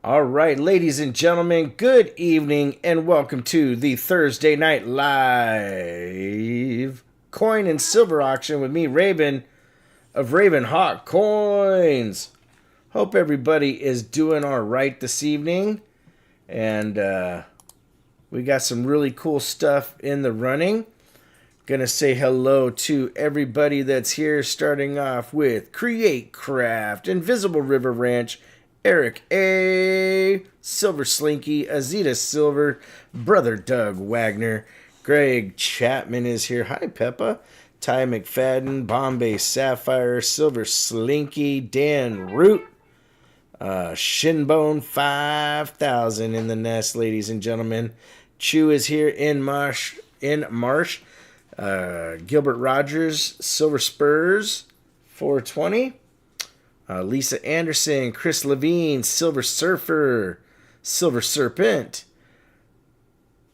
All right, ladies and gentlemen, good evening and welcome to the Thursday Night Live coin and silver auction with me, Raven of RavenHawk Coins. Hope everybody is doing all right this evening. And we got some really cool stuff in the running. Gonna say hello to everybody that's here, starting off with Create Craft, Invisible River Ranch, Eric A, Silver Slinky, Azita Silver, Brother Doug Wagner, Greg Chapman is here. Hi, Peppa. Ty McFadden, Bombay Sapphire, Silver Slinky, Dan Root, Shinbone 5000 in the nest, ladies and gentlemen. Chew is here in Marsh. Gilbert Rogers, Silver Spurs, 420. Lisa Anderson, Chris Levine, Silver Surfer, Silver Serpent,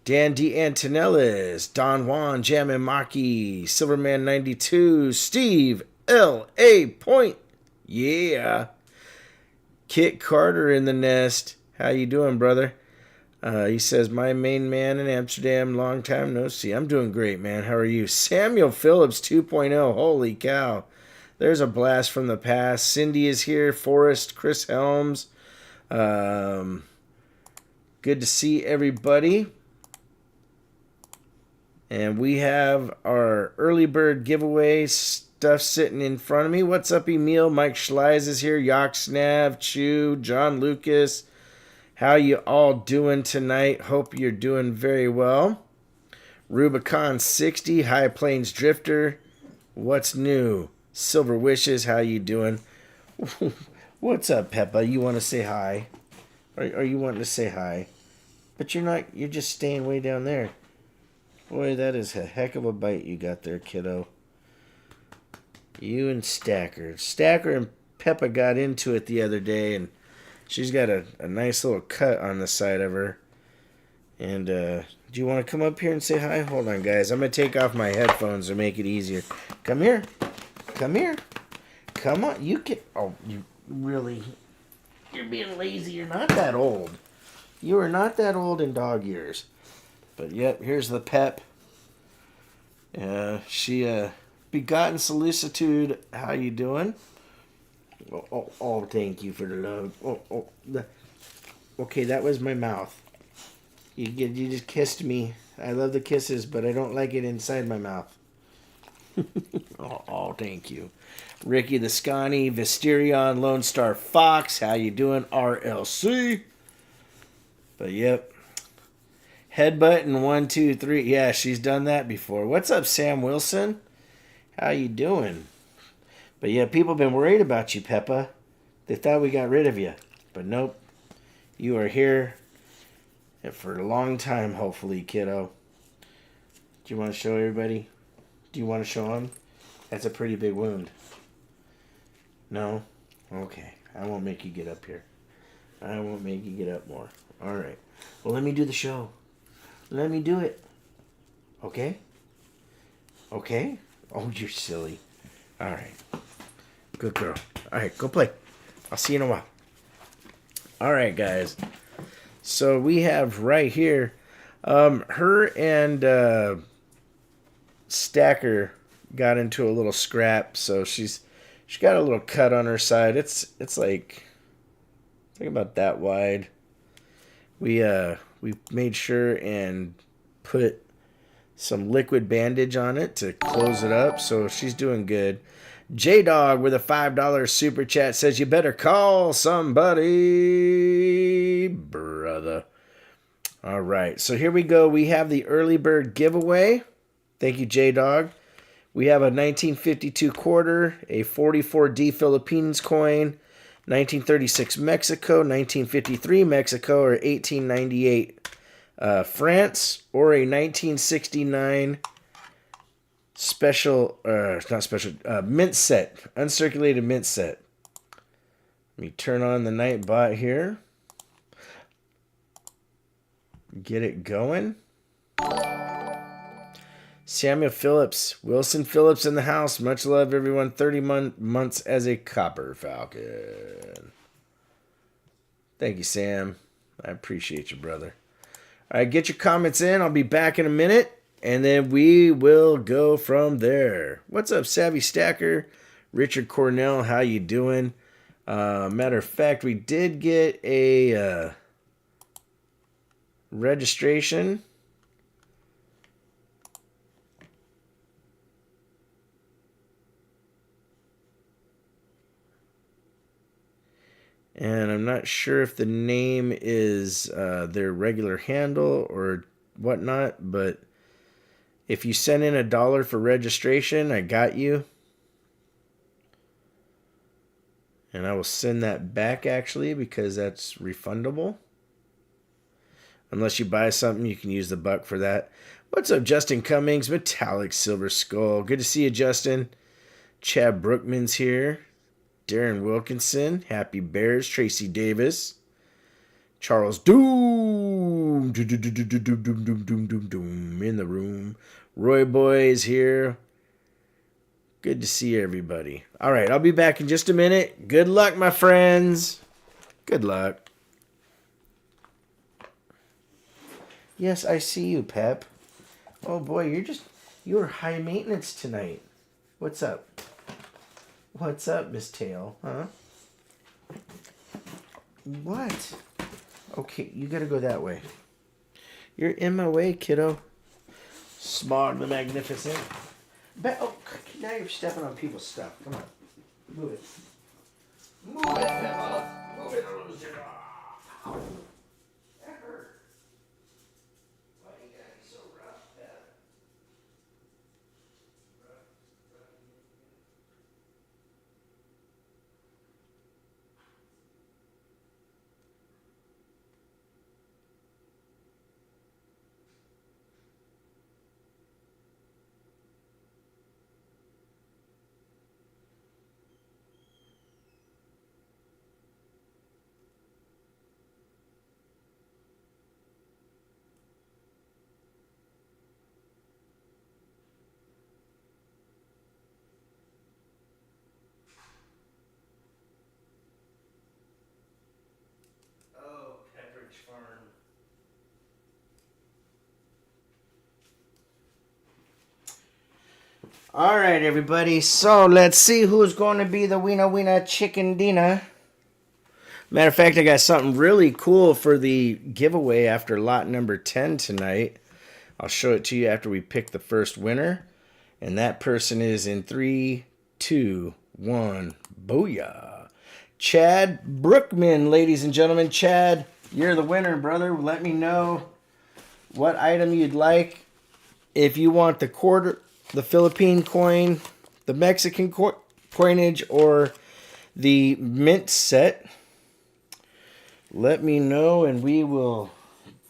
Dan D. Antonellis, Don Juan, Jammin' Maki, Silverman 92, Steve L.A. Point, yeah. Kit Carter in the nest, how you doing, brother? He says, my main man in Amsterdam, long time no see. I'm doing great, man. How are you? Samuel Phillips 2.0, holy cow. There's a blast from the past. Cindy is here. Forrest, Chris Helms. Good to see everybody. And we have our early bird giveaway stuff sitting in front of me. What's up, Emil? Mike Schleiz is here. Yoksnav, Chew, John Lucas. How you all doing tonight? Hope you're doing very well. Rubicon 60, High Plains Drifter. What's new? Silver Wishes, how you doing? What's up, Peppa? You want to say hi? Are you wanting to say hi? But you're not, you're just staying way down there. Boy, that is a heck of a bite you got there, kiddo. You and Stacker. Stacker and Peppa got into it the other day, and she's got a nice little cut on the side of her. And, do you want to come up here and say hi? Hold on, guys. I'm going to take off my headphones to make it easier. Come here. Come here. Come on. You can... Oh, you really... You're being lazy. You're not that old. You are not that old in dog years. But, yep, here's the Pep. She, Begotten Solicitude. How you doing? Oh, thank you for the love. Okay, that was my mouth. You just kissed me. I love the kisses, but I don't like it inside my mouth. Thank you. Ricky the Scotty, Visterion, Lone Star Fox, how you doing? RLC. But yep. Headbutt and 1, 2, 3. Yeah, she's done that before. What's up, Sam Wilson? How you doing? But yeah, people have been worried about you, Peppa. They thought we got rid of you. But nope. You are here for a long time, hopefully, kiddo. Do you want to show everybody? Do you want to show them? That's a pretty big wound. No? Okay. I won't make you get up here. I won't make you get up more. All right. Well, let me do the show. Let me do it. Okay? Okay? Oh, you're silly. All right. Good girl. All right, go play. I'll see you in a while. All right, guys. So we have right here, her and Stacker got into a little scrap. So she got a little cut on her side. It's like, I think about that wide. We made sure and put some liquid bandage on it to close it up. So she's doing good. J-Dog with a $5 super chat says, you better call somebody, brother. All right, so here we go. We have the early bird giveaway. Thank you, J-Dog. We have a 1952 quarter, a 44D Philippines coin, 1936 Mexico, 1953 Mexico, or 1898 France, or a 1969 special, not special, mint set, uncirculated mint set. Let me turn on the Nightbot here. Get it going. Samuel Phillips, Wilson Phillips in the house. Much love, everyone. 30 months as a Copper Falcon. Thank you, Sam. I appreciate you, brother. All right, get your comments in. I'll be back in a minute, and then we will go from there. What's up, Savvy Stacker? Richard Cornell, how you doing? Matter of fact, we did get a registration. And I'm not sure if the name is their regular handle or whatnot, but if you send in $1 for registration, I got you. And I will send that back, actually, because that's refundable. Unless you buy something, you can use the buck for that. What's up, Justin Cummings? Metallic Silver Skull. Good to see you, Justin. Chad Brookman's here. Darren Wilkinson. Happy Bears. Tracy Davis. Charles Doom. Doom in the room. Roy Boy is here. Good to see everybody. All right, I'll be back in just a minute. Good luck, my friends. Good luck. Yes, I see you, Pep. Oh boy, you're high maintenance tonight. What's up? What's up, Miss Tail? Huh? What? Okay, you gotta go that way. You're in my way, kiddo. Smart and magnificent. Oh, now you're stepping on people's stuff. Come on. Move it. Move it, Peppa. Move it or lose it. That hurt. Why do you gotta be so rough, Pep? All right, everybody. So let's see who's going to be the winner chicken dinner. Matter of fact, I got something really cool for the giveaway after lot number 10 tonight. I'll show it to you after we pick the first winner. And that person is in 3, 2, 1. Booyah. Chad Brookman, ladies and gentlemen. Chad, you're the winner, brother. Let me know what item you'd like. If you want the quarter, the Philippine coin, the Mexican coinage, or the mint set, let me know and we will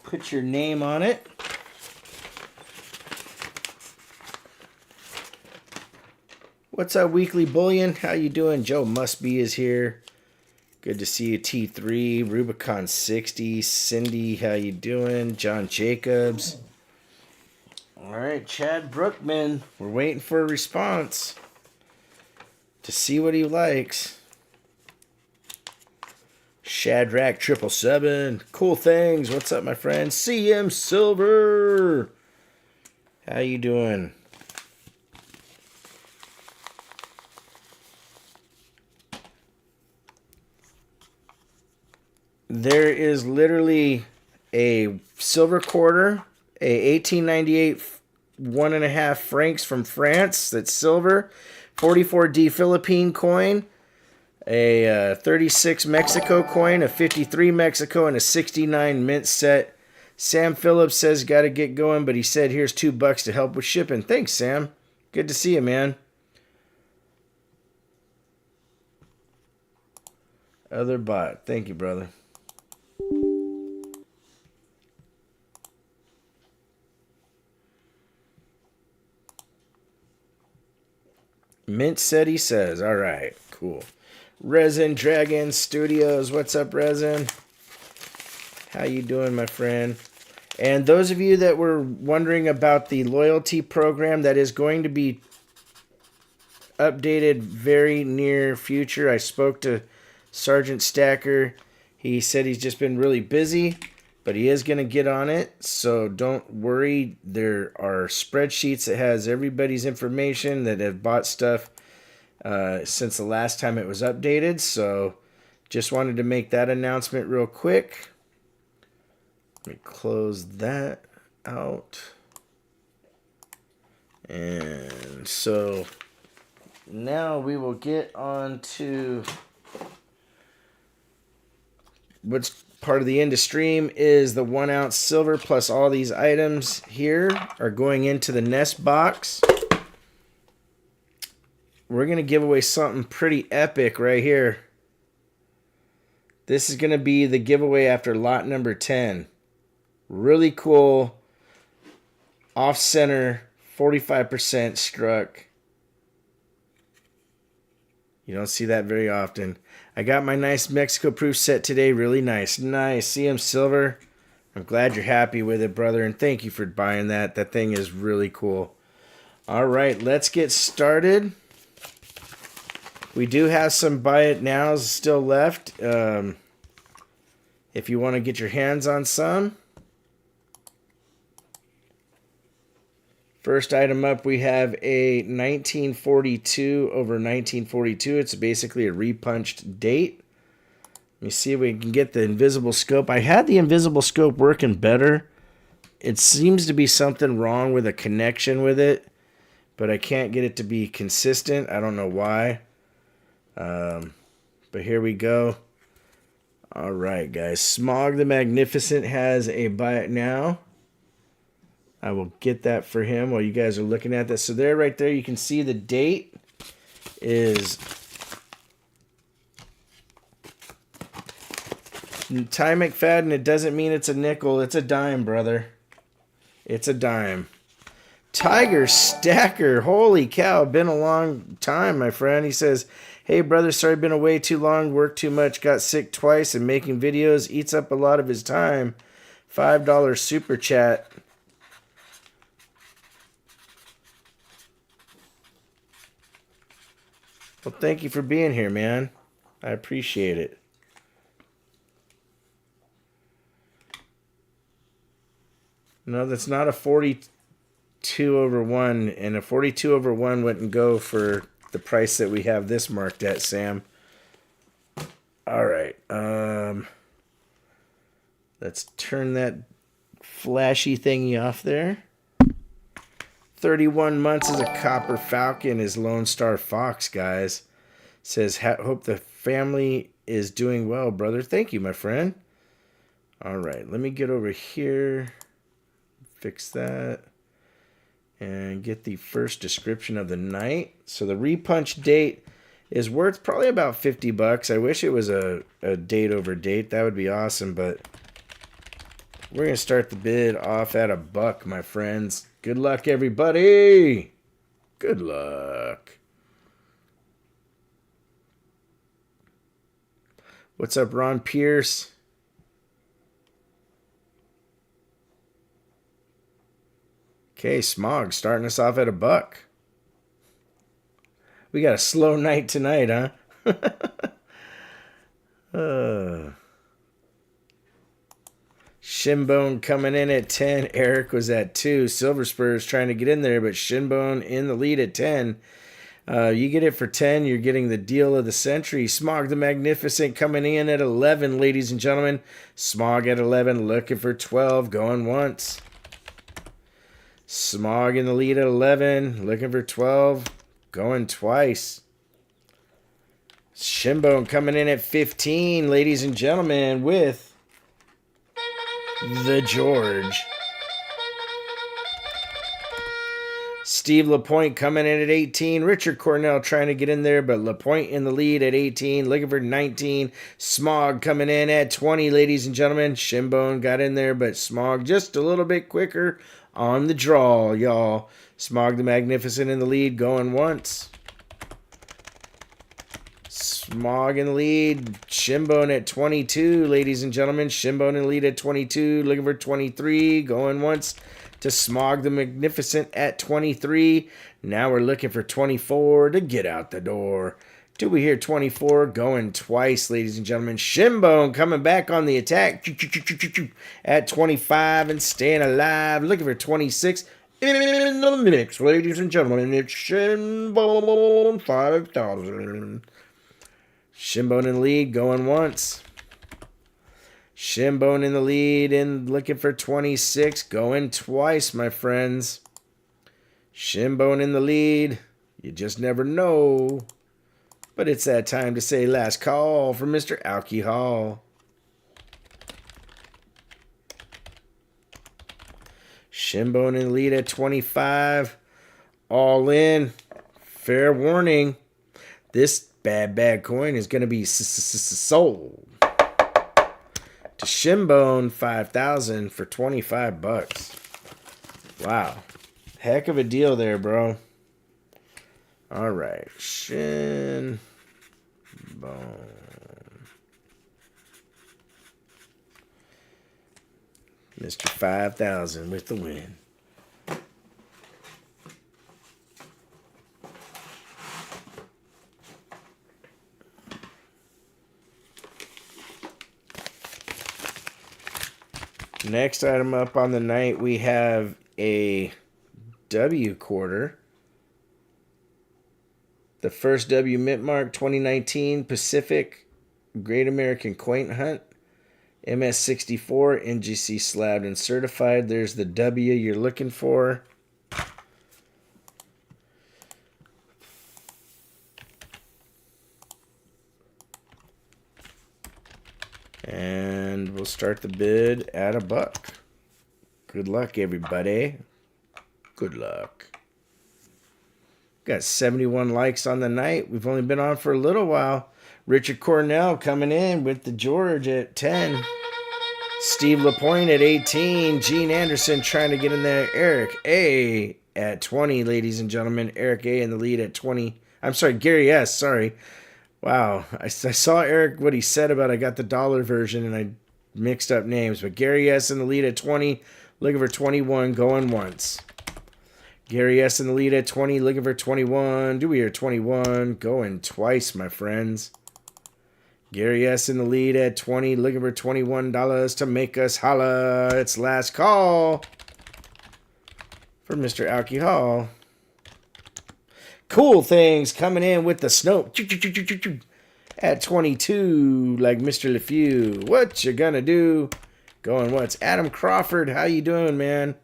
put your name on it. What's up, Weekly Bullion? How you doing? Joe Mustbe is here. Good to see you, T3. Rubicon 60. Cindy, how you doing? John Jacobs. All right, Chad Brookman. We're waiting for a response to see what he likes. Shadrack 777. Cool things. What's up, my friend? CM Silver. How you doing? There is literally a silver quarter, a 1898 1.5 francs from France that's silver, 44D Philippine coin, a 36 Mexico coin, a 53 Mexico, and a 69 mint set. Sam Phillips says got to get going, but he said here's $2 to help with shipping. Thanks, Sam. Good to see you, man. Other bot. Thank you, brother. Mint said he says. All right, cool. Resin Dragon Studios. What's up, Resin? How you doing, my friend? And those of you that were wondering about the loyalty program, that is going to be updated very near future. I spoke to Sergeant Stacker. He said he's just been really busy, but he is going to get on it. So don't worry. There are spreadsheets that has everybody's information that have bought stuff since the last time it was updated. So just wanted to make that announcement real quick. Let me close that out. And so now we will get on to what's part of the end of stream is the 1 ounce silver plus all these items here are going into the nest box. We're going to give away something pretty epic right here. This is going to be the giveaway after lot number 10. Really cool. Off center, 45% struck. You don't see that very often. I got my nice Mexico proof set today. Really nice. Nice. CM Silver. I'm glad you're happy with it, brother. And thank you for buying that. That thing is really cool. All right, let's get started. We do have some buy it nows still left. If you want to get your hands on some. First item up, we have a 1942 over 1942. It's basically a repunched date. Let me see if we can get the invisible scope. I had the invisible scope working better. It seems to be something wrong with a connection with it, but I can't get it to be consistent. I don't know why. But here we go. All right, guys. Smog the Magnificent has a buy it now. I will get that for him while you guys are looking at this. So there, right there, you can see the date is Ty McFadden. It doesn't mean it's a nickel. It's a dime, brother. It's a dime. Tiger Stacker. Holy cow. Been a long time, my friend. He says, hey, brother, sorry been away too long. Worked too much. Got sick twice. And making videos eats up a lot of his time. $5 super chat. Well, thank you for being here, man. I appreciate it. No, that's not a 42 over 1, and a 42 over 1 wouldn't go for the price that we have this marked at, Sam. All right. Let's turn that flashy thingy off there. 31 months as a Copper Falcon is Lone Star Fox, guys. Says, hope the family is doing well, brother. Thank you, my friend. All right, let me get over here. Fix that. And get the first description of the night. So the repunch date is worth probably about 50 bucks. I wish it was a date over date. That would be awesome, but we're going to start the bid off at $1, my friends. Good luck, everybody. Good luck. What's up, Ron Pierce? Okay, Smog starting us off at $1. We got a slow night tonight, huh? Shinbone coming in at 10. Eric was at 2. Silver Spurs trying to get in there, but Shinbone in the lead at 10. You get it for 10. You're getting the deal of the century. Smog the Magnificent coming in at 11, ladies and gentlemen. Smog at 11, looking for 12, going once. Smog in the lead at 11, looking for 12, going twice. Shinbone coming in at 15, ladies and gentlemen, with the George. Steve LaPointe coming in at 18. Richard Cornell trying to get in there, but LaPointe in the lead at 18. Looking for 19. Smog coming in at 20, ladies and gentlemen. Shinbone got in there, but Smog just a little bit quicker on the draw, y'all. Smog the Magnificent in the lead, going once. Smog in the lead. Shinbone at 22, ladies and gentlemen. Shinbone in the lead at 22. Looking for 23. Going once to Smog the Magnificent at 23. Now we're looking for 24 to get out the door. Till we hear 24 going twice, ladies and gentlemen. Shinbone coming back on the attack at 25 and staying alive. Looking for 26 in the mix, ladies and gentlemen. It's Shinbone 5000. Shinbone in the lead going once. Shinbone in the lead and looking for 26 going twice, my friends. Shinbone in the lead. You just never know. But it's that time to say last call for Mr. Alcohol. Shinbone in the lead at 25. All in. Fair warning. This bad coin is going to be sold to Shinbone 5000 for 25 bucks. Wow. Heck of a deal there, bro. All right. Shinbone. Mr. 5000 with the win. Next item up on the night, we have a W quarter. The first W mint mark 2019 Pacific Great American Quaint Hunt. MS64 NGC slabbed and certified. There's the W you're looking for. And we'll start the bid at $1. Good luck, everybody. Good luck. Got 71 likes on the night. We've only been on for a little while. Richard Cornell coming in with the George at 10. Steve Lapointe at 18. Gene Anderson trying to get in there. Eric A at 20, ladies and gentlemen. Eric A in the lead at 20. I'm sorry, Gary S. Sorry. Wow. I saw Eric, what he said about I got the dollar version and I mixed up names. But Gary S in the lead at 20. Looking for 21. Going once. Gary S in the lead at 20. Looking for 21. Do we hear 21? Going twice, my friends. Gary S in the lead at 20, looking for $21 to make us holla. It's last call for Mr. Alcohol. Cool Things coming in with the snow at 22, like Mr. LeFew. What you gonna do? Going what's Adam Crawford? How you doing, man?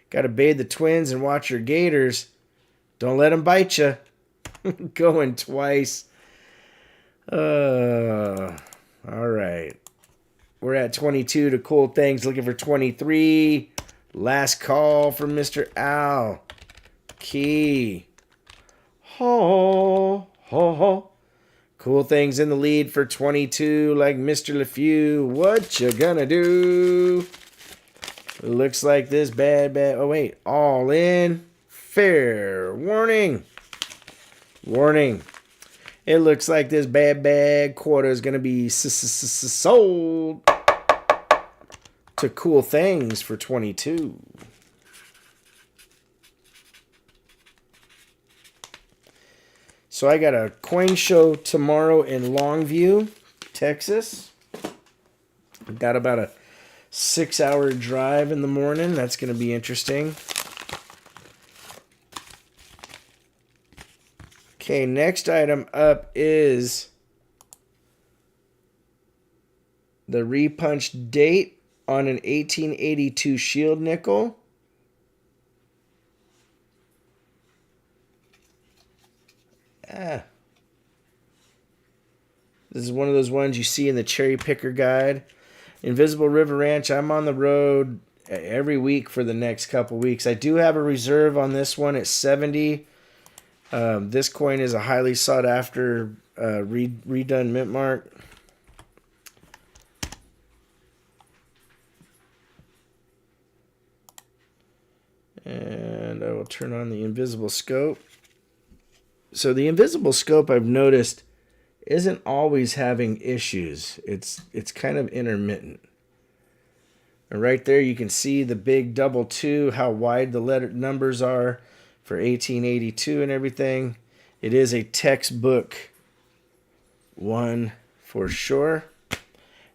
Got to bathe the twins and watch your gators. Don't let them bite you. Going twice. All right. We're at 22 to Cool Things, looking for 23. Last call from Mr. Al. Key. Ho, ho, ho. Cool Things in the lead for 22, like Mr. LeFew. What you gonna do? It looks like this bad. Oh, wait. All in. Fair warning. Warning. It looks like this bad quarter is going to be sold to Cool Things for 22. So I got a coin show tomorrow in Longview, Texas. Got about a 6-hour drive in the morning. That's going to be interesting. Okay, next item up is the repunched date on an 1882 shield nickel. This is one of those ones you see in the Cherry Picker Guide. Invisible River Ranch, I'm on the road every week for the next couple weeks. I do have a reserve on this one at 70. This coin is a highly sought after redone mint mark. And I will turn on the invisible scope. So the invisible scope, I've noticed, isn't always having issues. It's kind of intermittent. And right there you can see the big double 2, how wide the letter numbers are for 1882 and everything. It is a textbook one for sure.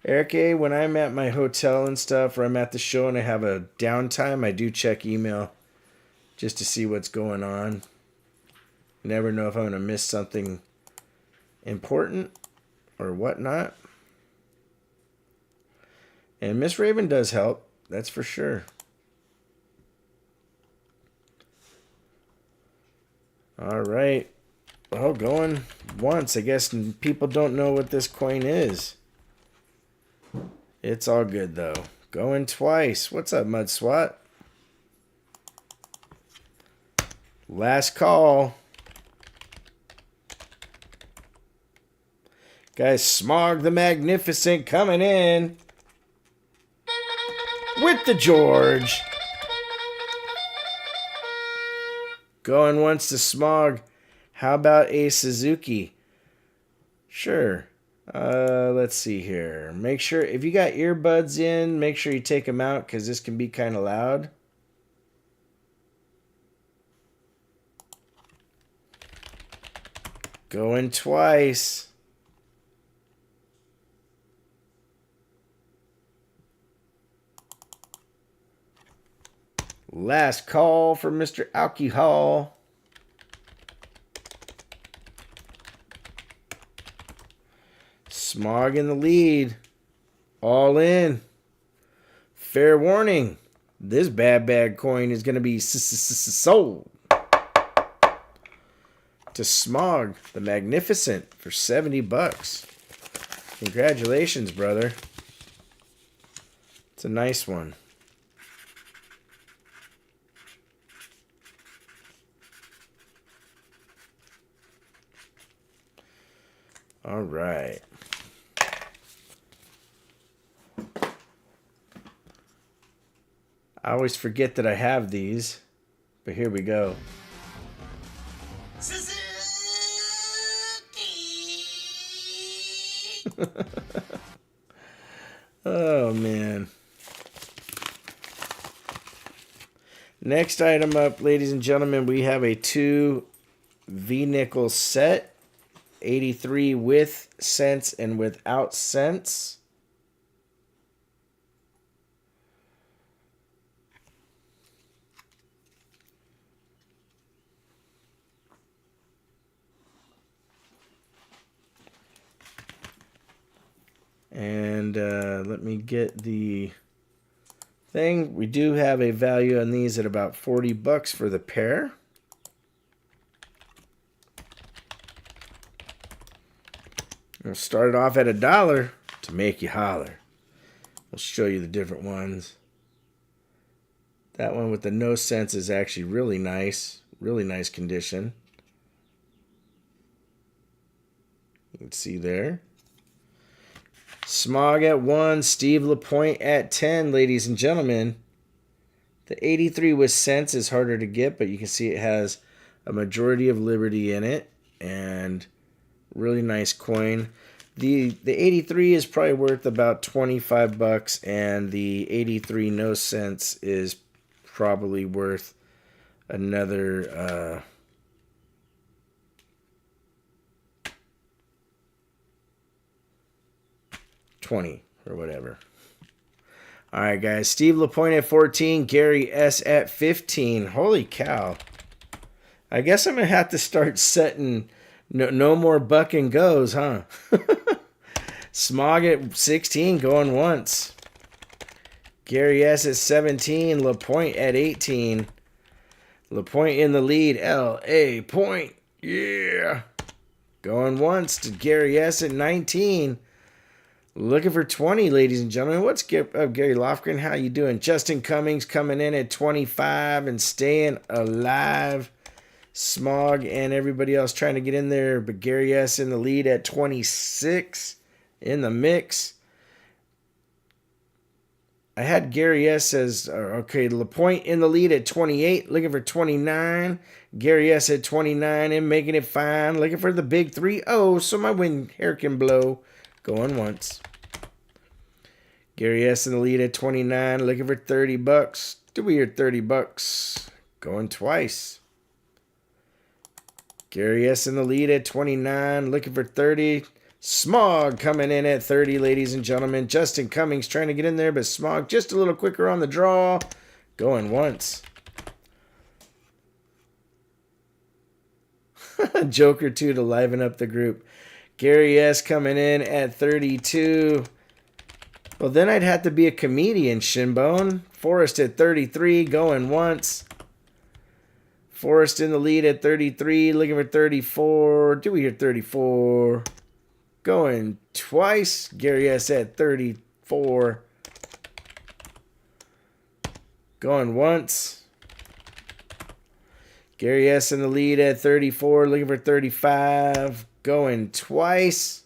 Eric A., when I'm at my hotel and stuff, or I'm at the show and I have a downtime, I do check email just to see what's going on. You never know if I'm going to miss something important or whatnot. And Miss Raven does help, that's for sure. All right. Well, going once. I guess people don't know what this coin is. It's all good, though. Going twice. What's up, Mud Swat? Last call. Guys, Smog the Magnificent coming in with the George. Going once to Smog. How about a Suzuki? Sure. Let's see here. Make sure, if you got earbuds in, make sure you take them out because this can be kind of loud. Going twice. Last call for Mr. Alcohol. Smog in the lead. All in. Fair warning. This bad coin is going to be sold to Smog the Magnificent for $70. Congratulations, brother. It's a nice one. All right. I always forget that I have these, but here we go. Oh, man. Next item up, ladies and gentlemen, we have a 2 V-nickel set. 83 with cents and without cents. And let me get the thing. We do have a value on these at about $40 for the pair. We'll start it off at $1 to make you holler. We'll show you the different ones. That one with the no cents is actually really nice condition. You can see there. Smog at 1, Steve LaPointe at 10, ladies and gentlemen. The 83 with cents is harder to get, but you can see it has a majority of Liberty in it, and really nice coin. The 83 is probably worth about $25, and the 83 no cents is probably worth another $20 or whatever. All right, guys. Steve LaPointe at 14, Gary S at 15. Holy cow! I guess I'm gonna have to start setting no more buck and goes, huh? Smog at 16, going once. Gary S at 17, LaPointe at 18. LaPointe in the lead, L.A. Point, yeah. Going once to Gary S at 19. Looking for 20, ladies and gentlemen. What's up, Gary Lofgren? How you doing? Justin Cummings coming in at 25 and staying alive. Smog and everybody else trying to get in there, but Gary S in the lead at 26 in the mix. I had Gary S as, okay, LaPointe in the lead at 28, looking for 29. Gary S at 29 and making it fine, looking for the big 3-0, so my win hair can blow. Going once. Gary S in the lead at 29, looking for $30. Do we hear $30? Going twice. Gary S in the lead at 29, looking for 30. Smog coming in at 30, ladies and gentlemen. Justin Cummings trying to get in there, but Smog just a little quicker on the draw. Going once. Joker 2 to liven up the group. Gary S. coming in at 32. Well, then I'd have to be a comedian, Shinbone. Forrest at 33, going once. Forrest in the lead at 33, looking for 34. Do we hear 34? Going twice. Gary S. at 34. Going once. Gary S. in the lead at 34, looking for 35. Going twice.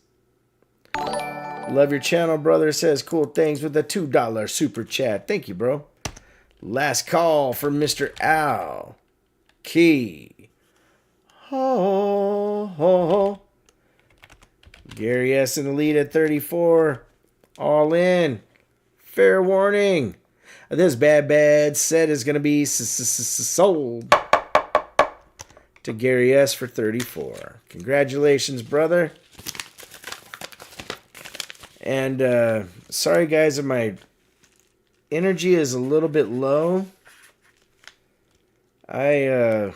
Love your channel, brother. Says cool things with a $2 super chat. Thank you, bro. Last call for Mr. Al. Key. Ho, ho, ho. Gary S. in the lead at 34. All in. Fair warning. This bad set is going to be sold to Gary S. for 34. Congratulations, brother. And sorry, guys, if my energy is a little bit low. I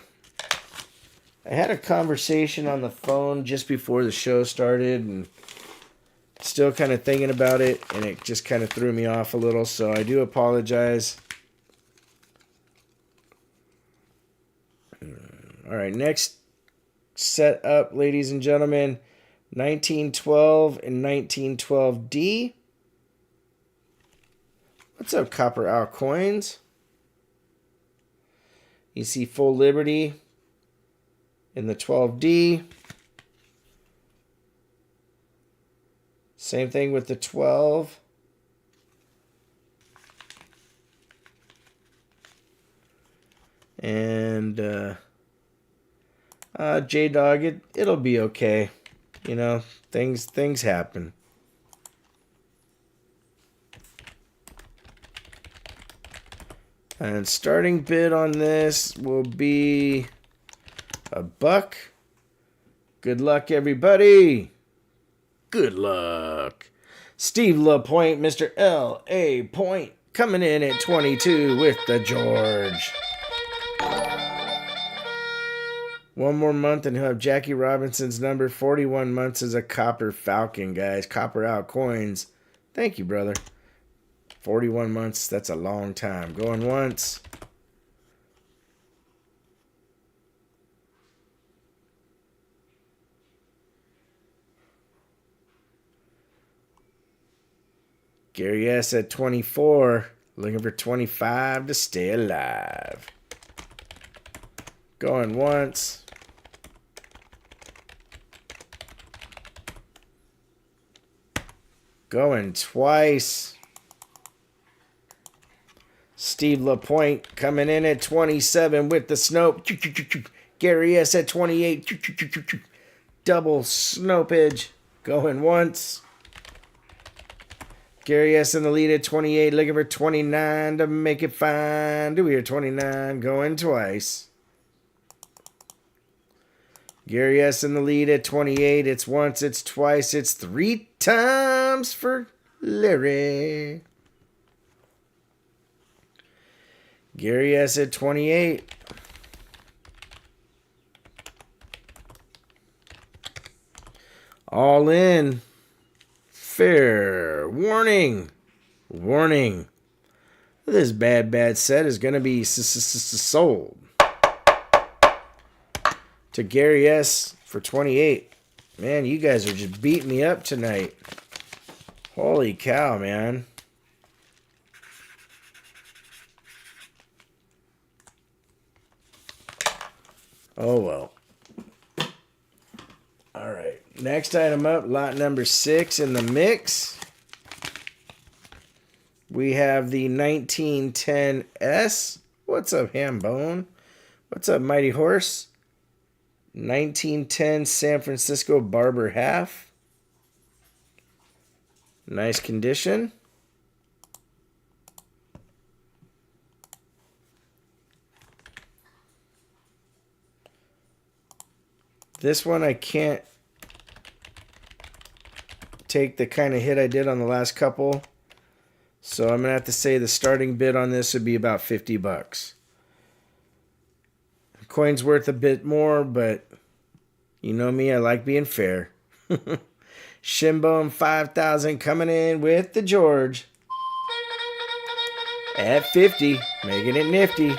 had a conversation on the phone just before the show started, and still kind of thinking about it, and it just kind of threw me off a little, so I do apologize. All right, next set up, ladies and gentlemen, 1912 and 1912D. What's up, Copper Owl Coins? You see Full Liberty in the 12D. Same thing with the 12. And J-Dog, it'll be okay. You know, things happen. And starting bid on this will be $1. Good luck, everybody. Good luck. Steve LaPointe, Mr. L.A. Point, coming in at 22 with the George. One more month and he'll have Jackie Robinson's number. 41 months as a Copper Falcon, guys. Copper Out Coins. Thank you, brother. 41 months, that's a long time. Going once. Gary S. at 24. Looking for 25 to stay alive. Going once. Going twice. Steve LaPointe coming in at 27 with the Snope. Gary S. at 28. Double Snopage. Going once. Gary S. in the lead at 28. Looking for 29 to make it fine. Do we hear 29? Going twice. Gary S. in the lead at 28. It's once, it's twice, it's 3 times for Larry. Gary S. at 28. All in. Fair warning. Warning. This bad set is going to be sold to Gary S. for 28. Man, you guys are just beating me up tonight. Holy cow, man. Oh, well. All right. Next item up, lot number 6 in the mix. We have the 1910S. What's up, Hambone? What's up, Mighty Horse? 1910 San Francisco Barber half. Nice condition. This one I can't take the kind of hit I did on the last couple. So I'm going to have to say the starting bid on this would be about $50. The coin's worth a bit more, but you know me, I like being fair. Shinbone 5,000 coming in with the George. At 50, making it nifty.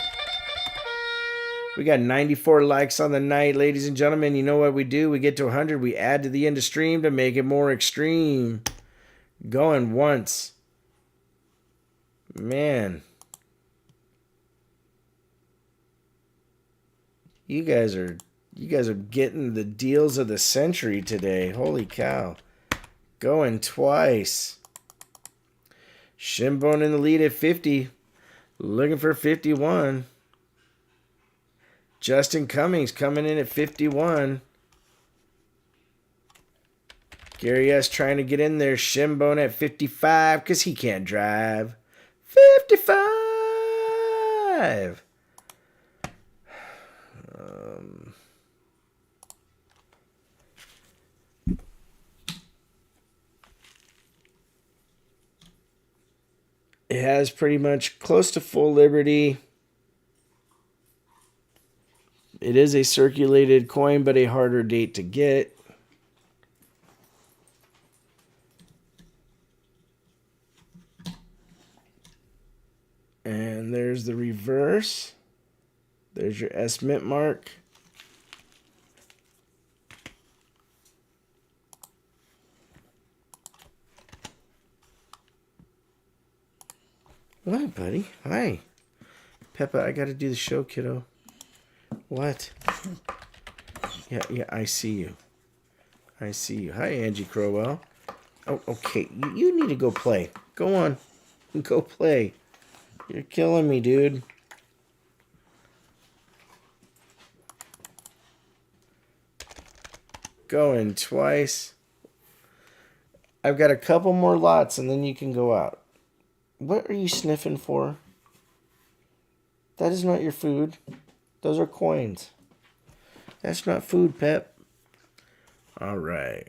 We got 94 likes on the night, ladies and gentlemen. You know what we do? We get to 100. We add to the end of stream to make it more extreme. Going once. Man. You guys are getting the deals of the century today. Holy cow. Going twice. Shinbone in the lead at 50. Looking for 51. Justin Cummings coming in at 51. Gary S. trying to get in there. Shinbone at 55 because he can't drive. 55. It has pretty much close to full liberty. It is a circulated coin, but a harder date to get. And there's the reverse. There's your S mint mark. What, buddy? Hi. Peppa, I got to do the show, kiddo. What? Yeah, I see you. I see you. Hi, Angie Crowell. Oh, okay. You need to go play. Go on. Go play. You're killing me, dude. Going twice. I've got a couple more lots, and then you can go out. What are you sniffing for? That is not your food. Those are coins. That's not food, Pep. All right.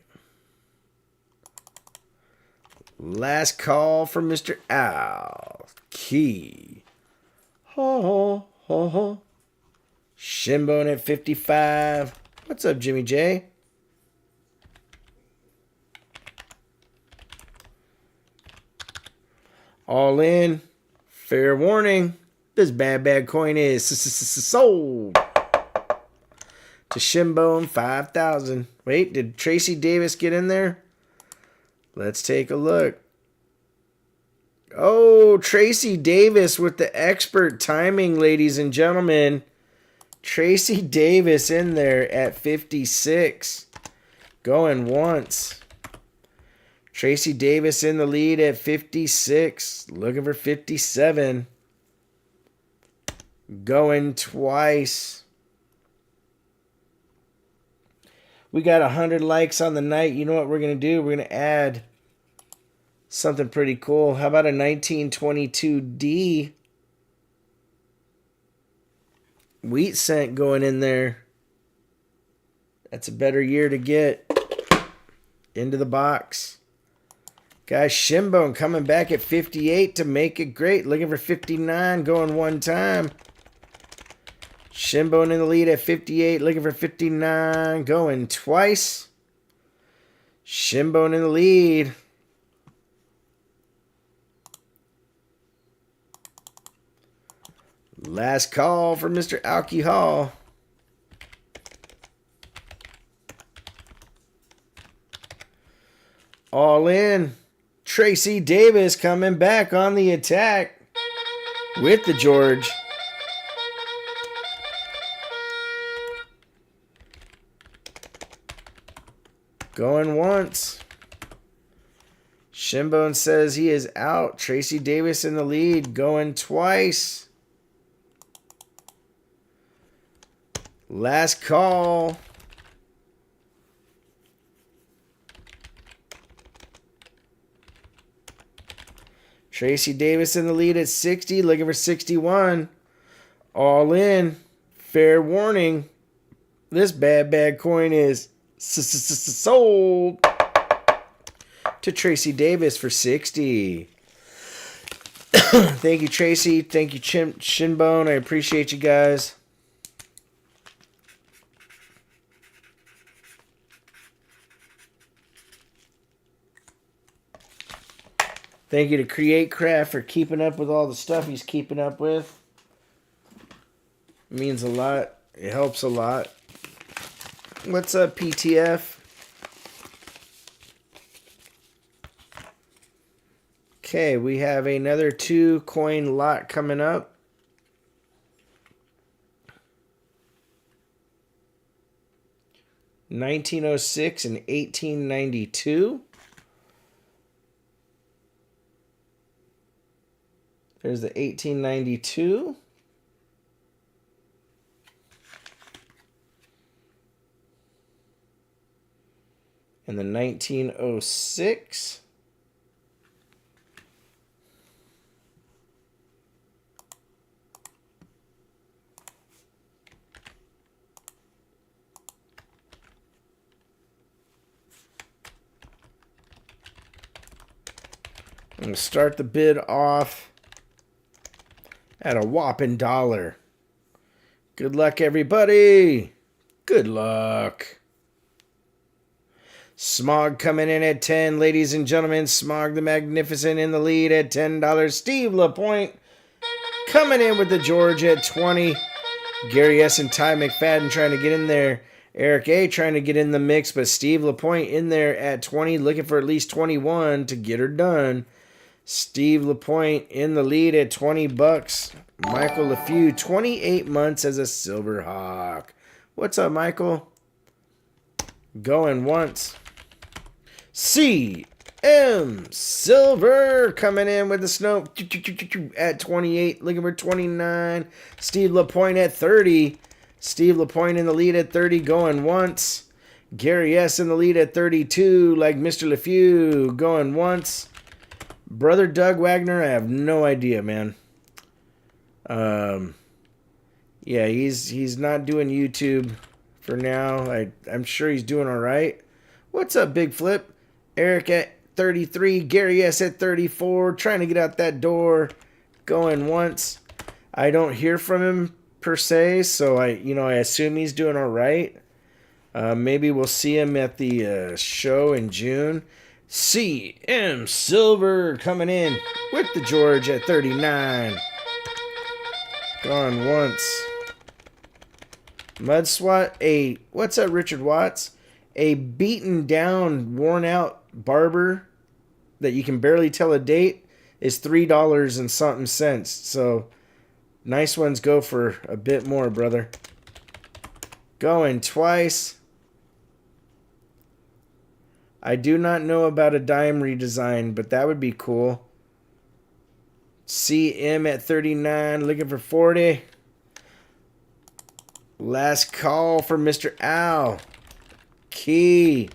Last call from Mr. Al. Key. Ho, ho, ho, ho. Shinbone at 55. What's up, Jimmy J? All in. Fair warning. This bad coin is sold to Shinbone 5,000. Wait, did Tracy Davis get in there? Let's take a look. Oh, Tracy Davis with the expert timing, ladies and gentlemen. Tracy Davis in there at 56. Going once. Tracy Davis in the lead at 56. Looking for 57. Going twice. We got 100 likes on the night. You know what we're going to do? We're going to add something pretty cool. How about a 1922D wheat cent going in there? That's a better year to get into the box. Guys, Shinbone coming back at 58 to make it great. Looking for 59, going one time. Shinbone in the lead at 58, looking for 59, going twice. Shinbone in the lead. Last call for Mr. Alki Hall. All in. Tracy Davis coming back on the attack with the George. Going once. Shinbone says he is out. Tracy Davis in the lead. Going twice. Last call. Tracy Davis in the lead at 60. Looking for 61. All in. Fair warning. This bad coin is sold to to Tracy Davis for 60. Thank you, Tracy. Thank you, Shinbone. I appreciate you guys. Thank you to Create Craft for keeping up with all the stuff he's keeping up with. It means a lot. It helps a lot. What's up, PTF? Okay, we have another 2 coin lot coming up. $1906 and $1892. There's the $1892. And the $1906. I'm going to start the bid off at a whopping $1. Good luck, everybody. Good luck. Smog coming in at 10, ladies and gentlemen. Smog the Magnificent in the lead at $10. Steve LaPointe coming in with the George at 20. Gary S. and Ty McFadden trying to get in there. Eric A. trying to get in the mix, but Steve LaPointe in there at 20, looking for at least 21 to get her done. Steve LaPointe in the lead at $20. Michael LaFew, 28 months as a Silver Hawk. What's up, Michael? Going once. CM Silver coming in with the snow at 28, looking for 29. Steve LaPointe at 30. Steve LaPointe in the lead at 30, going once. Gary S. in the lead at 32, like Mr. LaFew, going once. Brother Doug Wagner, I have no idea, man. Yeah, he's not doing YouTube for now. I'm sure he's doing all right. What's up, Big Flip? Eric at 33, Gary S. at 34, trying to get out that door, going once. I don't hear from him per se, so I assume he's doing all right. Maybe we'll see him at the show in June. CM Silver coming in with the George at 39. Gone once. Mud Swat, what's up, Richard Watts? A beaten down, worn out Barber that you can barely tell a date is $3 and something cents. So nice ones go for a bit more, brother. Going twice. I do not know about a dime redesign, but that would be cool. CM at 39, looking for 40. Last call for Mr. Al. Key.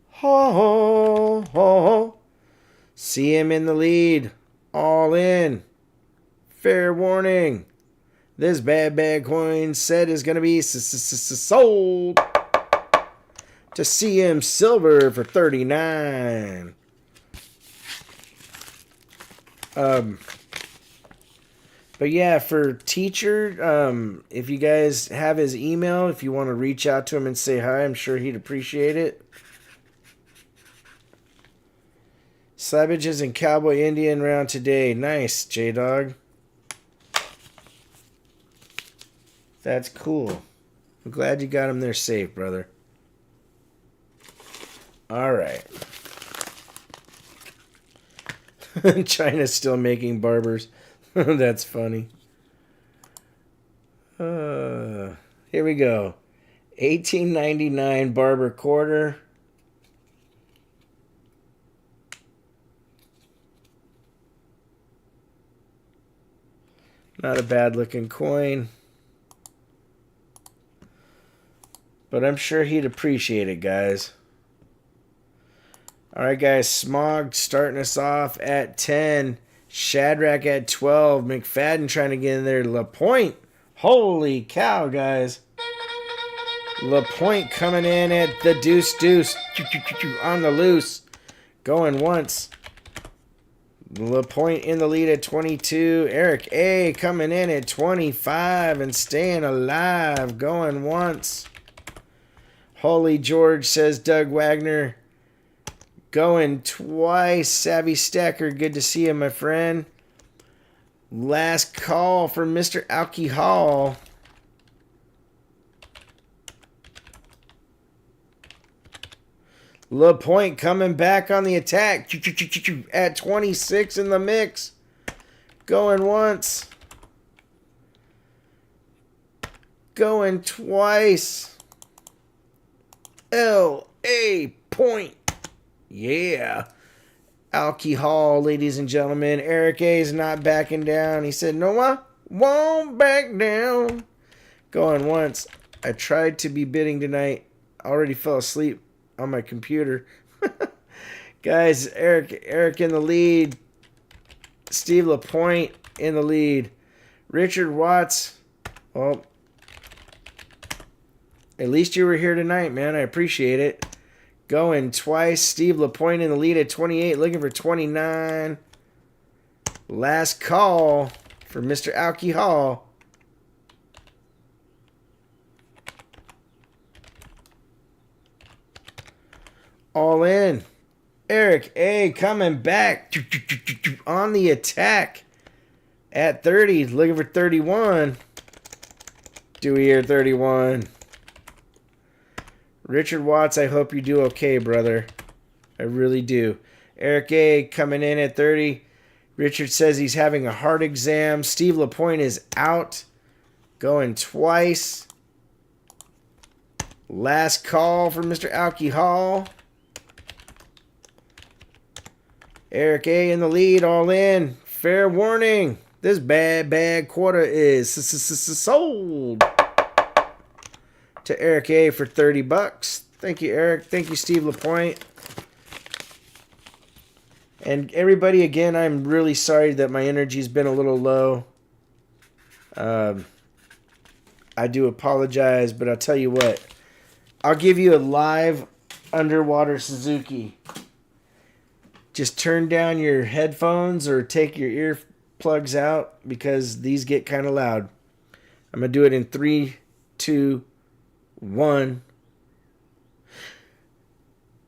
Ho, ho, ho. CM in the lead. All in. Fair warning. This bad coin set is going to be sold to CM Silver for 39. But yeah, for Teacher, if you guys have his email, if you want to reach out to him and say hi, I'm sure he'd appreciate it. Savages and Cowboy Indian round today. Nice, J-Dog. That's cool. I'm glad you got him there safe, brother. All right. China's still making Barbers. That's funny. Here we go. $18.99 Barber quarter. Not a bad looking coin. But I'm sure he'd appreciate it, guys. All right, guys. Smog starting us off at 10. Shadrach at 12. McFadden trying to get in there. LaPointe. Holy cow, guys. LaPointe coming in at the deuce on the loose. Going once. LaPointe in the lead at 22. Eric A. coming in at 25 and staying alive. Going once. Holy George, says Doug Wagner. Going twice. Savvy Stacker, good to see you, my friend. Last call for Mr. Alcohol. LaPointe coming back on the attack at 26 in the mix. Going once. Going twice. L.A. Point. Yeah. Alcohol, ladies and gentlemen. Eric A. is not backing down. He said, no, I won't back down. Going once. I tried to be bidding tonight. Already fell asleep on my computer. Guys, Eric in the lead. Steve LaPointe in the lead. Richard Watts. Well, at least you were here tonight, man. I appreciate it. Going twice. Steve LaPointe in the lead at 28. Looking for 29. Last call for Mr. Alcohol. All in. Eric A. coming back on the attack at 30. Looking for 31. Do we hear 31? Richard Watts, I hope you do okay, brother. I really do. Eric A. coming in at 30. Richard says he's having a heart exam. Steve LaPointe is out. Going twice. Last call for Mr. Alcohol. Eric A. in the lead, all in. Fair warning. This bad quarter is sold to Eric A. for $30. Thank you, Eric. Thank you, Steve LaPointe. And everybody, again, I'm really sorry that my energy's been a little low. I do apologize, but I'll tell you what. I'll give you a live underwater Suzuki. Just turn down your headphones or take your earplugs out because these get kind of loud. I'm going to do it in 3, 2, 1.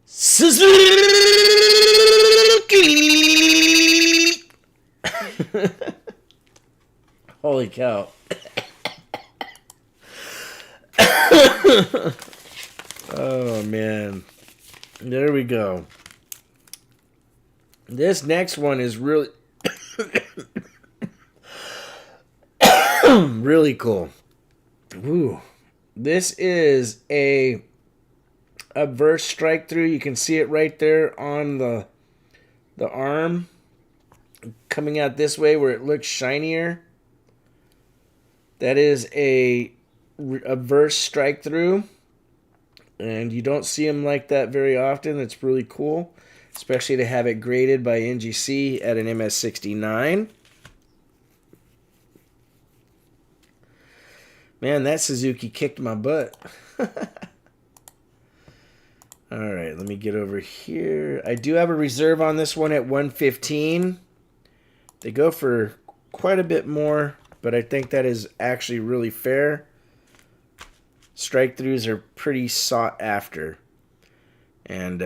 Suzuki! Holy cow. Oh, man. There we go. This next one is really, really cool. Ooh. This is a obverse strike through. You can see it right there on the arm coming out this way where it looks shinier. That is a obverse strike through, and you don't see them like that very often. It's really cool. Especially to have it graded by NGC at an MS69. Man, that Suzuki kicked my butt. Alright, let me get over here. I do have a reserve on this one at 115. They go for quite a bit more, but I think that is actually really fair. Strike throughs are pretty sought after. And,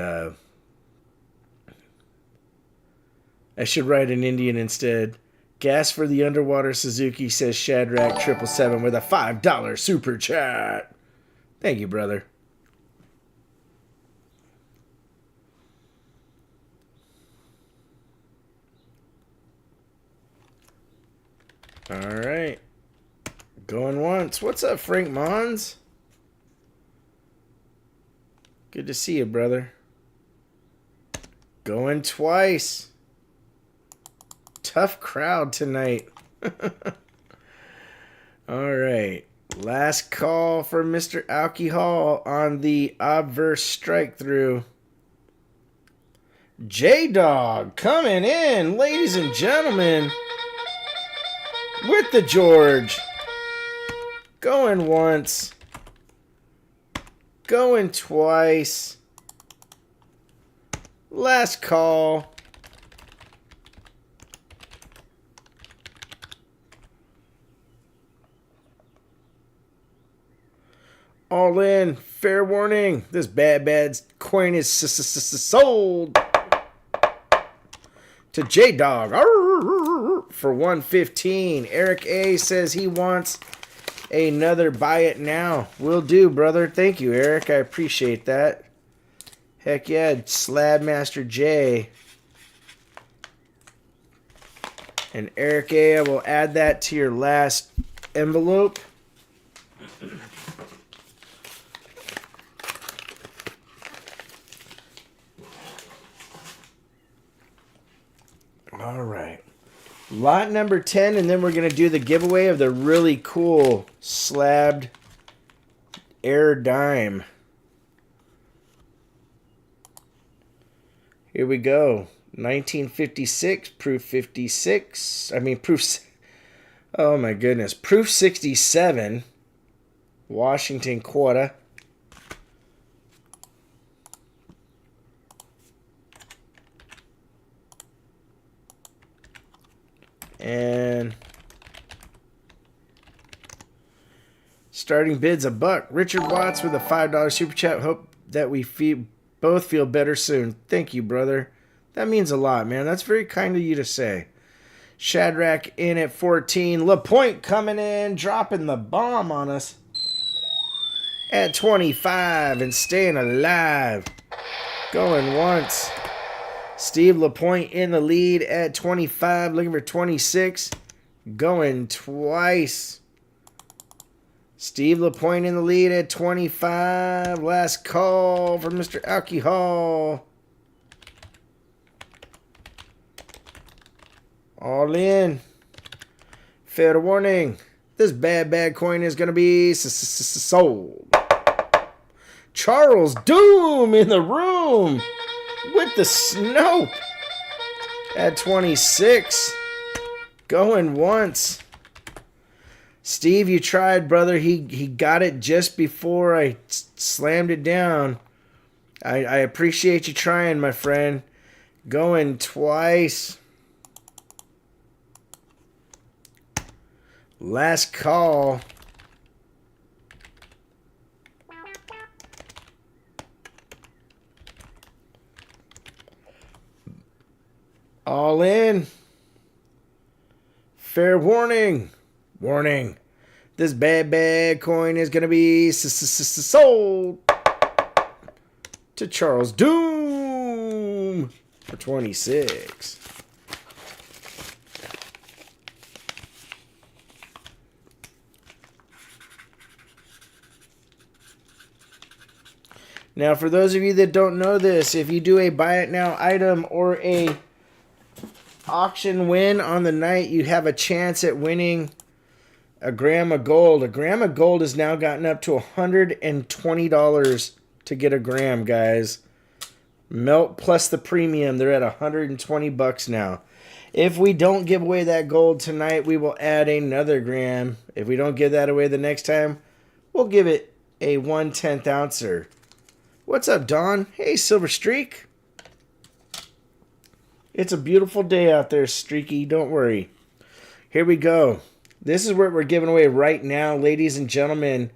I should write an Indian instead. Gas for the underwater Suzuki, says Shadrach 777 with a $5 super chat. Thank you, brother. All right. Going once. What's up, Frank Mons? Good to see you, brother. Going twice. Tough crowd tonight. All right. Last call for Mr. Alcohol on the obverse strike through. J-Dog coming in, ladies and gentlemen. With the George. Going once. Going twice. Last call. All in. Fair warning. This bad coin is sold to J-Dog for 115. Eric A says he wants another buy it now. Will do, brother. Thank you, Eric. I appreciate that. Heck yeah, Slab Master J. And Eric A, I will add that to your last envelope. All right. Lot number 10, and then we're going to do the giveaway of the really cool slabbed air dime. Here we go. 1956, proof 56. Oh my goodness. Proof 67. Washington quarter. And starting bids $1. Richard Watts with a $5 super chat. Hope that we both feel better soon. Thank you, brother. That means a lot, man. That's very kind of you to say. Shadrach in at 14. LaPointe coming in, dropping the bomb on us at 25 and staying alive. Going once. Steve LaPointe in the lead at 25, looking for 26. Going twice. Steve LaPointe in the lead at 25. Last call for Mr. Alcohol. All in. Fair warning. This bad coin is going to be sold. Charles Doom in the room with the snow at 26. Going once. Steve, you tried, brother. He got it just before I slammed it down. I appreciate you trying, my friend. Going twice. Last call. All in. Fair warning. Warning. This bad coin is going to be sold to Charles Doom for 26. Now, for those of you that don't know this, if you do a buy it now item or a auction win on the night, you have a chance at winning a gram of gold. A gram of gold has now gotten up to $120 to get a gram, guys. Melt plus the premium, they're at $120 now. If we don't give away that gold tonight, we will add another gram. If we don't give that away the next time, we'll give it a 1/10 ouncer. What's up, Don? Hey, Silver Streak. It's a beautiful day out there, Streaky. Don't worry. Here we go. This is what we're giving away right now, ladies and gentlemen.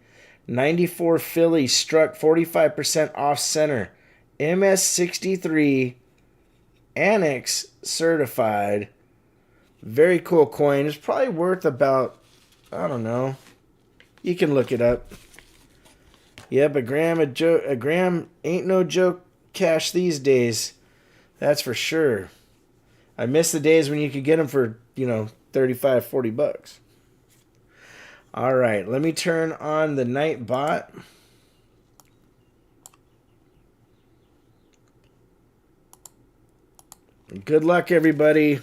94 Philly struck 45% off center. MS63 Annex certified. Very cool coin. It's probably worth about, I don't know. You can look it up. Yep, a gram ain't no joke cash these days. That's for sure. I miss the days when you could get them for, $35, $40. All right, let me turn on the night bot. Good luck, everybody.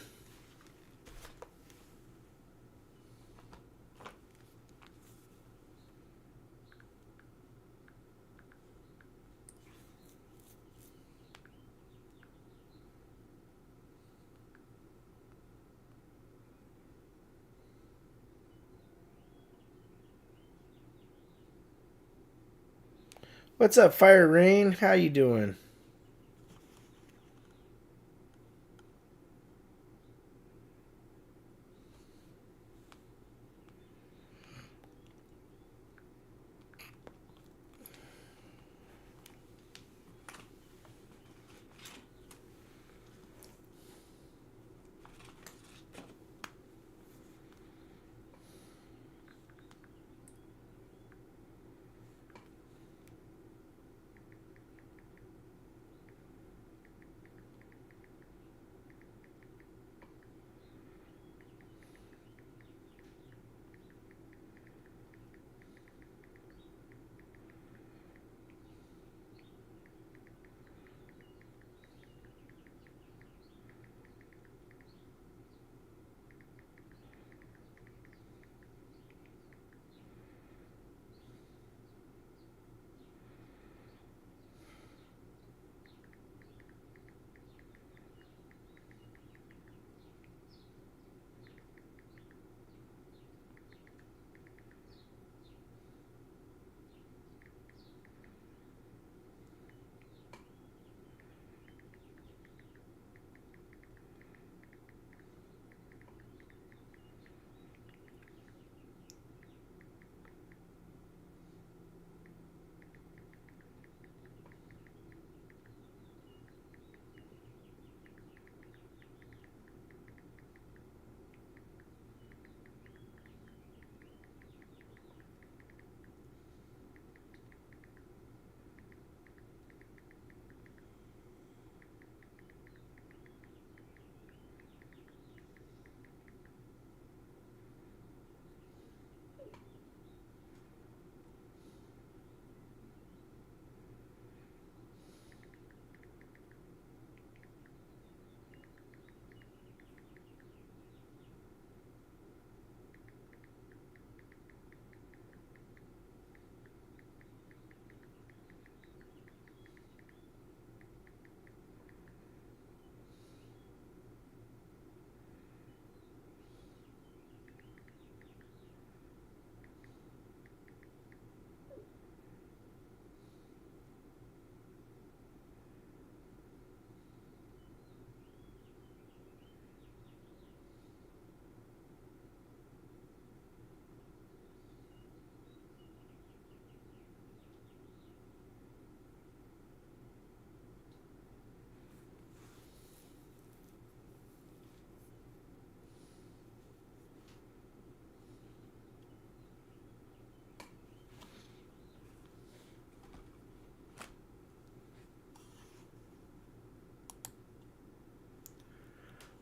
What's up, Fire Rain? How you doing?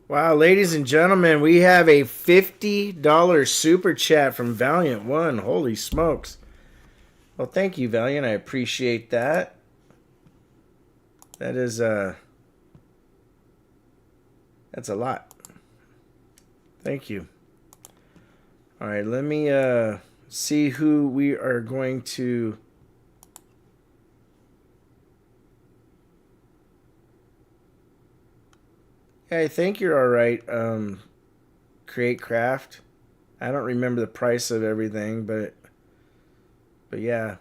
Wow, ladies and gentlemen, we have a $50 super chat from Valiant One. Holy smokes. Well, thank you, Valiant. I appreciate that. That is, that's a lot. Thank you. All right, let me see who we are going to... Yeah, I think you're all right. Create craft. I don't remember the price of everything, but yeah,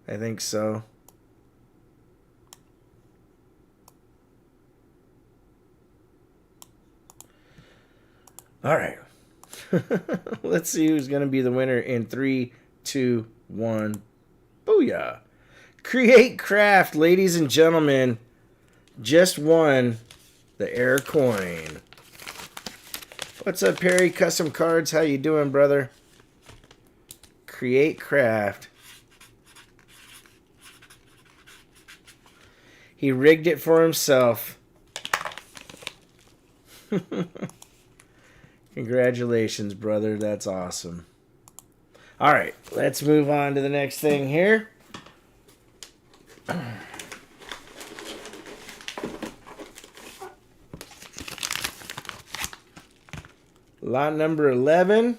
I think so. All right. Let's see who's going to be the winner in 3, 2, 1. Booyah. Create craft, ladies and gentlemen. Just won the air coin. What's up, Perry? Custom Cards. How you doing, brother? Create craft. He rigged it for himself. Congratulations, brother. That's awesome. All right, let's move on to the next thing here. Lot number 11,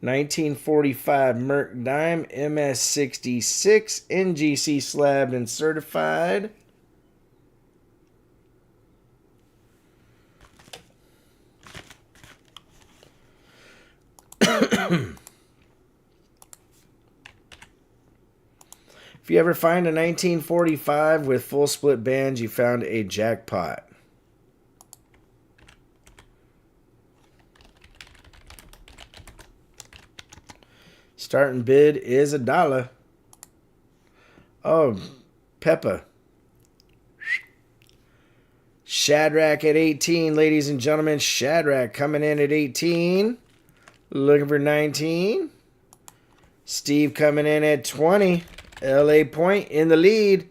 1945 Merc Dime, MS66, NGC slabbed and certified. If you ever find a 1945 with full split bands, you found a jackpot. Starting bid is $1. Oh, Peppa. Shadrach at 18, ladies and gentlemen. Shadrach coming in at 18. Looking for 19. Steve coming in at 20. LA Point in the lead.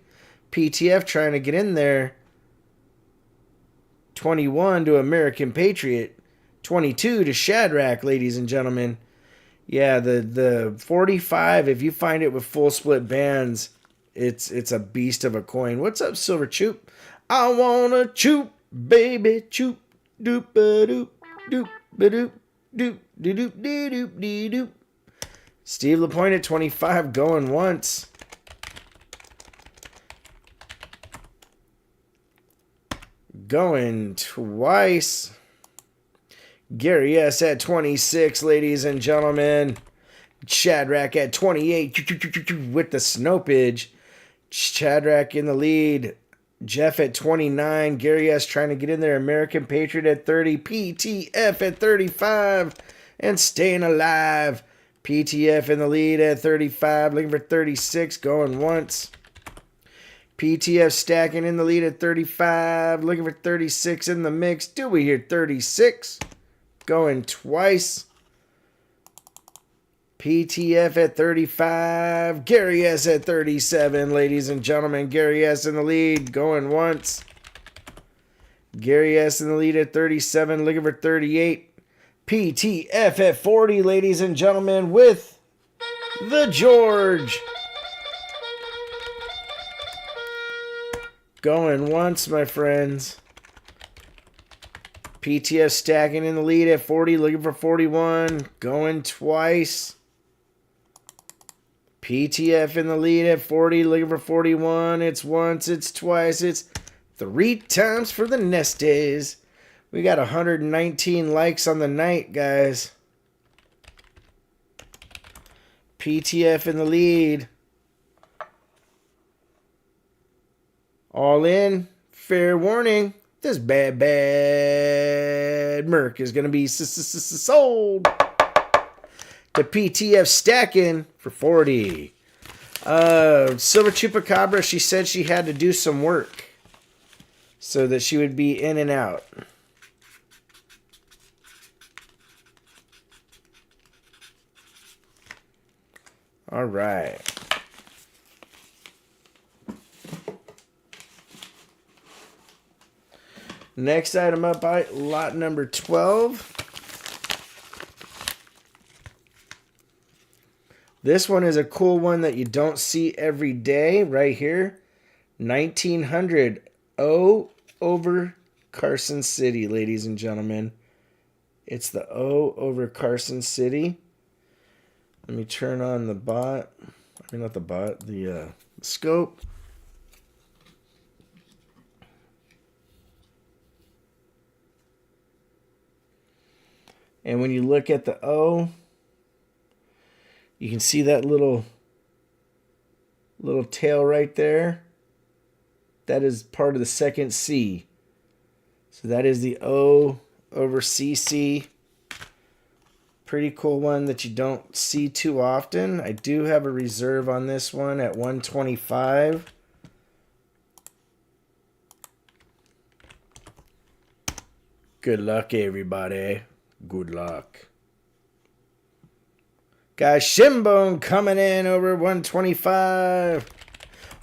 PTF trying to get in there. 21 to American Patriot. 22 to Shadrach, ladies and gentlemen. Yeah, the 45, if you find it with full split bands, it's a beast of a coin. What's up, Silver Choop? I wanna choop, baby, choop, doop a doop, doop a doop, doop doop doop doop doop. Steve LaPointe at 25 going once. Going twice. Gary S. at 26, ladies and gentlemen. Shadrach at 28 with the snopage. Shadrach in the lead. Jeff at 29. Gary S. trying to get in there. American Patriot at 30. PTF at 35. And staying alive. PTF in the lead at 35. Looking for 36. Going once. PTF stacking in the lead at 35. Looking for 36 in the mix. Do we hear 36? Going twice. PTF at 35. Gary S. at 37, ladies and gentlemen. Gary S. in the lead. Going once. Gary S. in the lead at 37. Looking for 38. PTF at 40, ladies and gentlemen, with the George. Going once, my friends. PTF stacking in the lead at 40, looking for 41. Going twice. PTF in the lead at 40, looking for 41. It's once, it's twice, it's 3 times for the Nestes. We got 119 likes on the night, guys. PTF in the lead. All in. Fair warning. This bad Merc is going to be sold to PTF stacking for 40. Silver Chupacabra, she said she had to do some work so that she would be in and out. All right. Next item up, lot number 12. This one is a cool one that you don't see every day right here. 1900 O over Carson City, ladies and gentlemen. It's the O over Carson City. Let me turn on the bot. I mean, not the bot, the scope. And when you look at the O, you can see that little tail right there. That is part of the second C. So that is the O over CC. Pretty cool one that you don't see too often. I do have a reserve on this one at 125. Good luck, everybody. Good luck. Guys, Shinbone coming in over 125.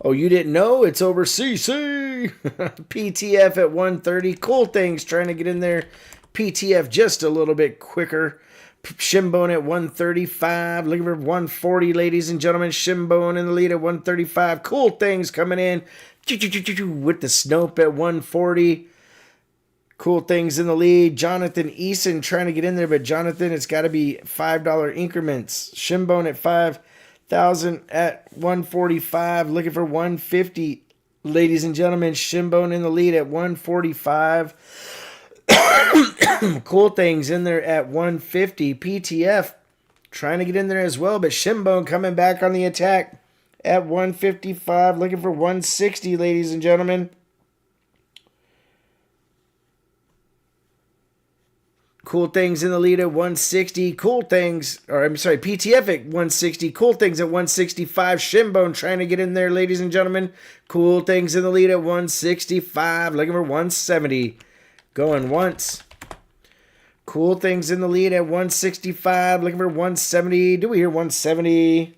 Oh, you didn't know? It's over CC. PTF at 130. Cool Things trying to get in there. PTF just a little bit quicker. Shinbone at 135. Looking for 140, ladies and gentlemen. Shinbone in the lead at 135. Cool Things coming in with the Snope at 140. Cool Things in the lead. Jonathan Eason trying to get in there, but Jonathan, it's got to be $5 increments. Shinbone at 5,000 at 145. Looking for 150, ladies and gentlemen. Shinbone in the lead at 145. Cool Things in there at 150. PTF trying to get in there as well, but Shinbone coming back on the attack at 155. Looking for 160, ladies and gentlemen. Cool Things in the lead at 160. PTF at 160. Cool Things at 165. Shinbone trying to get in there, ladies and gentlemen. Cool Things in the lead at 165. Looking for 170. Going once. Cool Things in the lead at 165. Looking for 170. Do we hear 170?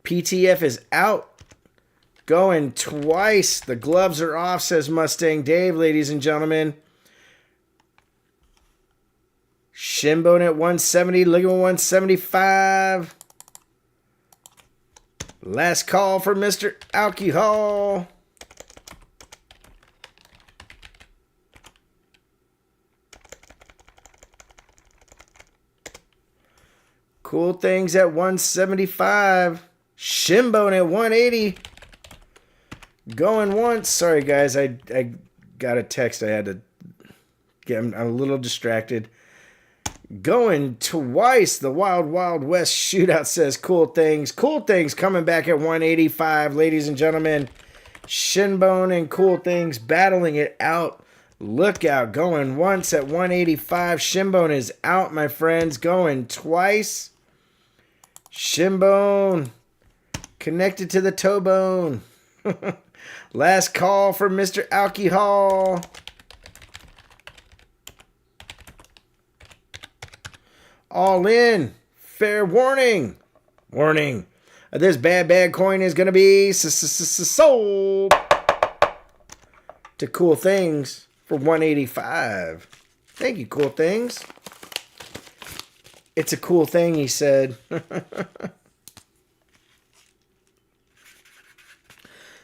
PTF is out. Going twice. The gloves are off, says Mustang Dave, ladies and gentlemen. Shinbone at 170. Looking at 175. Last call for Mr. Alcohol. Cool Things at 175. Shinbone at 180. Going once. Sorry, guys. I got a text. I had to get. I'm a little distracted. Going twice. The Wild Wild West shootout, says Cool Things. Cool Things coming back at 185, ladies and gentlemen. Shinbone and Cool Things battling it out. Look out. Going once at 185. Shinbone is out, my friends. Going twice. Shinbone connected to the toe bone. Last call for Mr. Alcohol. All in. Fair warning. Warning. This bad coin is going to be sold to Cool Things for 185. Thank you, Cool Things. It's a cool thing, he said.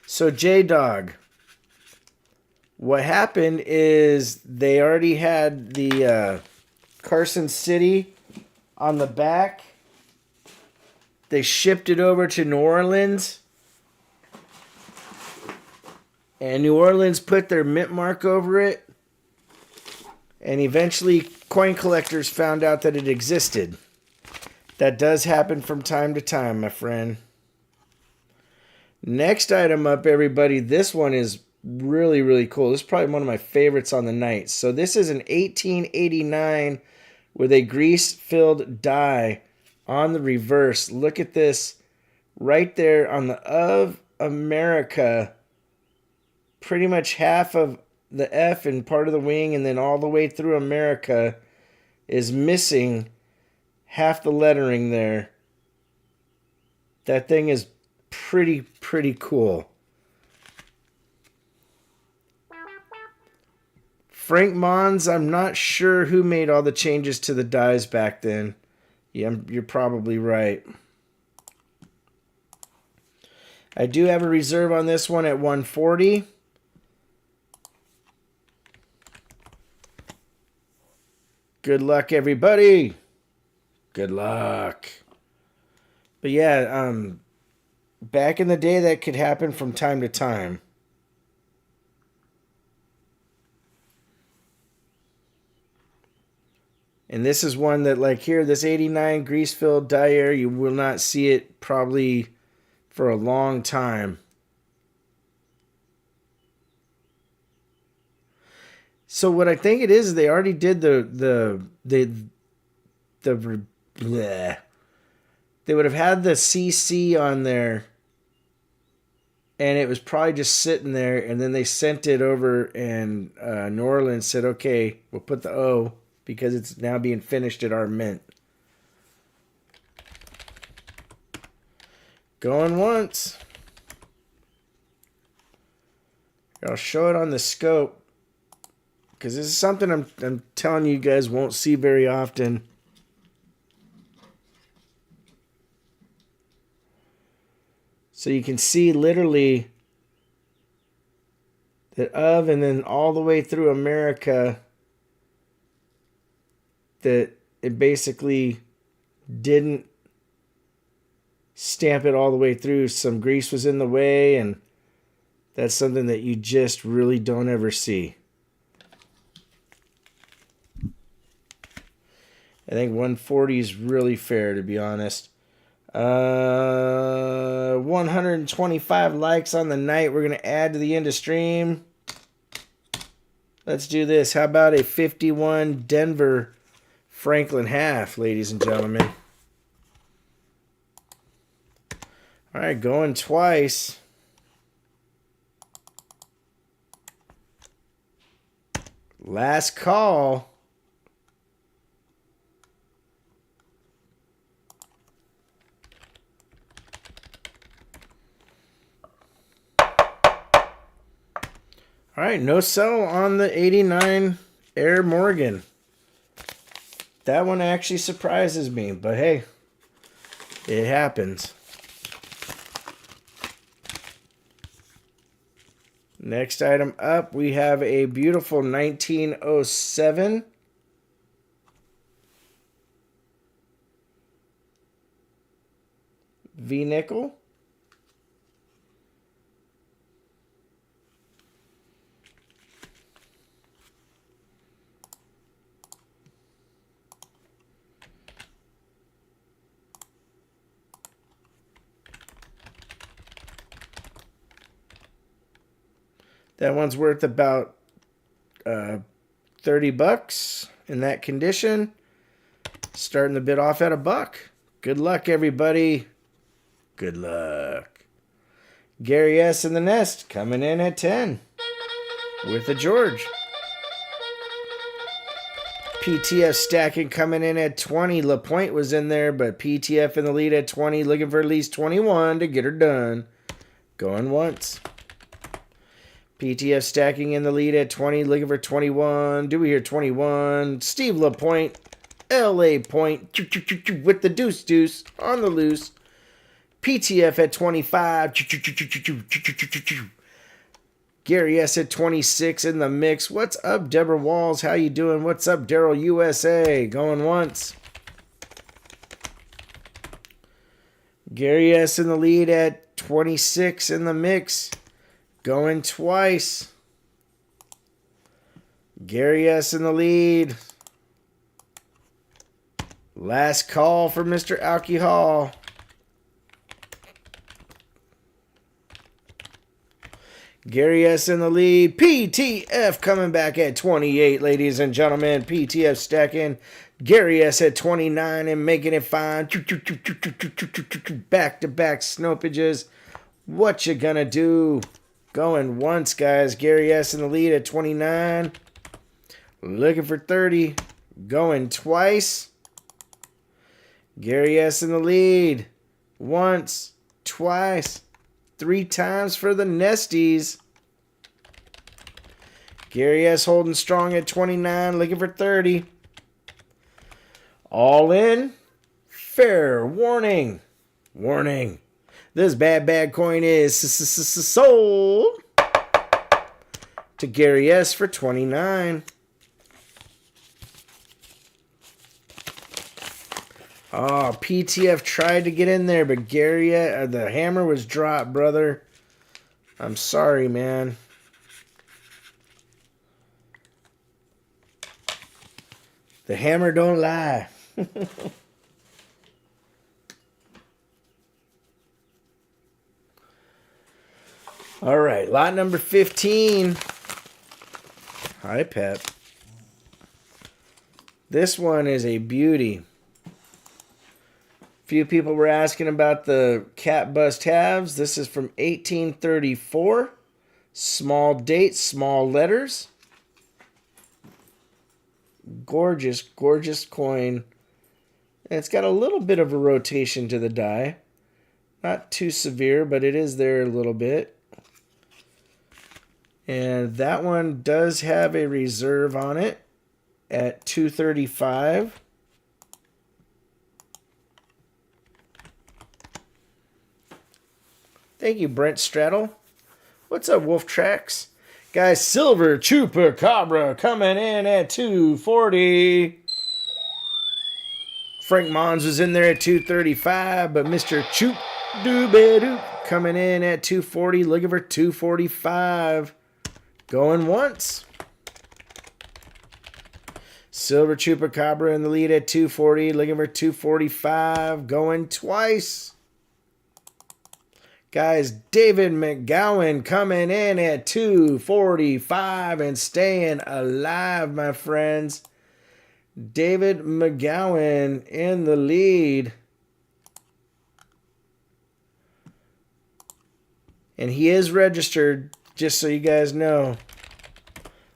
So, J-Dog, what happened is they already had the Carson City on the back. They shipped it over to New Orleans. And New Orleans put their mint mark over it. And eventually, coin collectors found out that it existed. That does happen from time to time, my friend. Next item up, everybody. This one is really, really cool. This is probably one of my favorites on the night. So this is an 1889 with a grease-filled die on the reverse. Look at this right there on the Of America pretty much half of the F and part of the wing, and then all the way through America is missing half the lettering there. That thing is pretty cool. Frank Mons, I'm not sure who made all the changes to the dies back then. Yeah, you're probably right. I do have a reserve on this one at 140. Good luck, everybody. Good luck. But yeah, back in the day, that could happen from time to time. And this is one that, like here, this 89 grease-filled Dyer, you will not see it probably for a long time. So what I think it is, they already did the bleh. They would have had the CC on there, and it was probably just sitting there, and then they sent it over, and New Orleans said, okay, we'll put the O because it's now being finished at our mint. Going once. I'll show it on the scope because this is something I'm telling you guys won't see very often. So you can see literally that of and then all the way through America that it basically didn't stamp it all the way through. Some grease was in the way, and that's something that you just really don't ever see. I think 140 is really fair, to be honest. 125 likes on the night. We're going to add to the end of stream. Let's do this. How about a 51 Denver Franklin half, ladies and gentlemen? All right, going twice. Last call. All right, no sell on the 89 Air Morgan. That one actually surprises me, but hey, it happens. Next item up, we have a beautiful 1907 V-nickel. That one's worth about 30 bucks in that condition. Starting the bid off at $1. Good luck, everybody. Good luck. Gary S. in the nest coming in at 10 with a George. PTF stacking coming in at 20. LaPointe was in there, but PTF in the lead at 20. Looking for at least 21 to get her done. Going once. PTF stacking in the lead at 20, looking for 21. Do we hear 21? Steve LaPointe, LA Point, with the deuce on the loose. PTF at 25. Gary S at 26 in the mix. What's up, Deborah Walls? How you doing? What's up, Daryl USA? Going once. Gary S in the lead at 26 in the mix. Going twice. Gary S in the lead. Last call for Mr. Alcohol. Gary S in the lead. PTF coming back at 28, ladies and gentlemen. PTF stacking. Gary S at 29 and making it fine. Back-to-back snopages. What you gonna do? Going once, guys. Gary S. in the lead at 29. Looking for 30. Going twice. Gary S. in the lead. Once, twice, 3 times for the Nesties. Gary S. holding strong at 29. Looking for 30. All in. Fair warning. Warning. This bad coin is sold to Gary S. for 29. Oh, PTF tried to get in there, but Gary, the hammer was dropped, brother. I'm sorry, man. The hammer don't lie. All right, lot number 15. Hi, Pep. This one is a beauty. Few people were asking about the cat bust halves. This is from 1834. Small date, small letters. Gorgeous, gorgeous coin. And it's got a little bit of a rotation to the die. Not too severe, but it is there a little bit. And that one does have a reserve on it at $235. Thank you, Brent Straddle. What's up, Wolf Tracks? Guys, Silver Chupacabra coming in at $240. Frank Mons was in there at $235, but Mr. Choop Dooby coming in at $240, looking for $245. Going once. Silver Chupacabra in the lead at $240, looking for $245. Going twice. Guys, David McGowan coming in at $245 and staying alive, my friends. David McGowan in the lead. And he is registered, just so you guys know.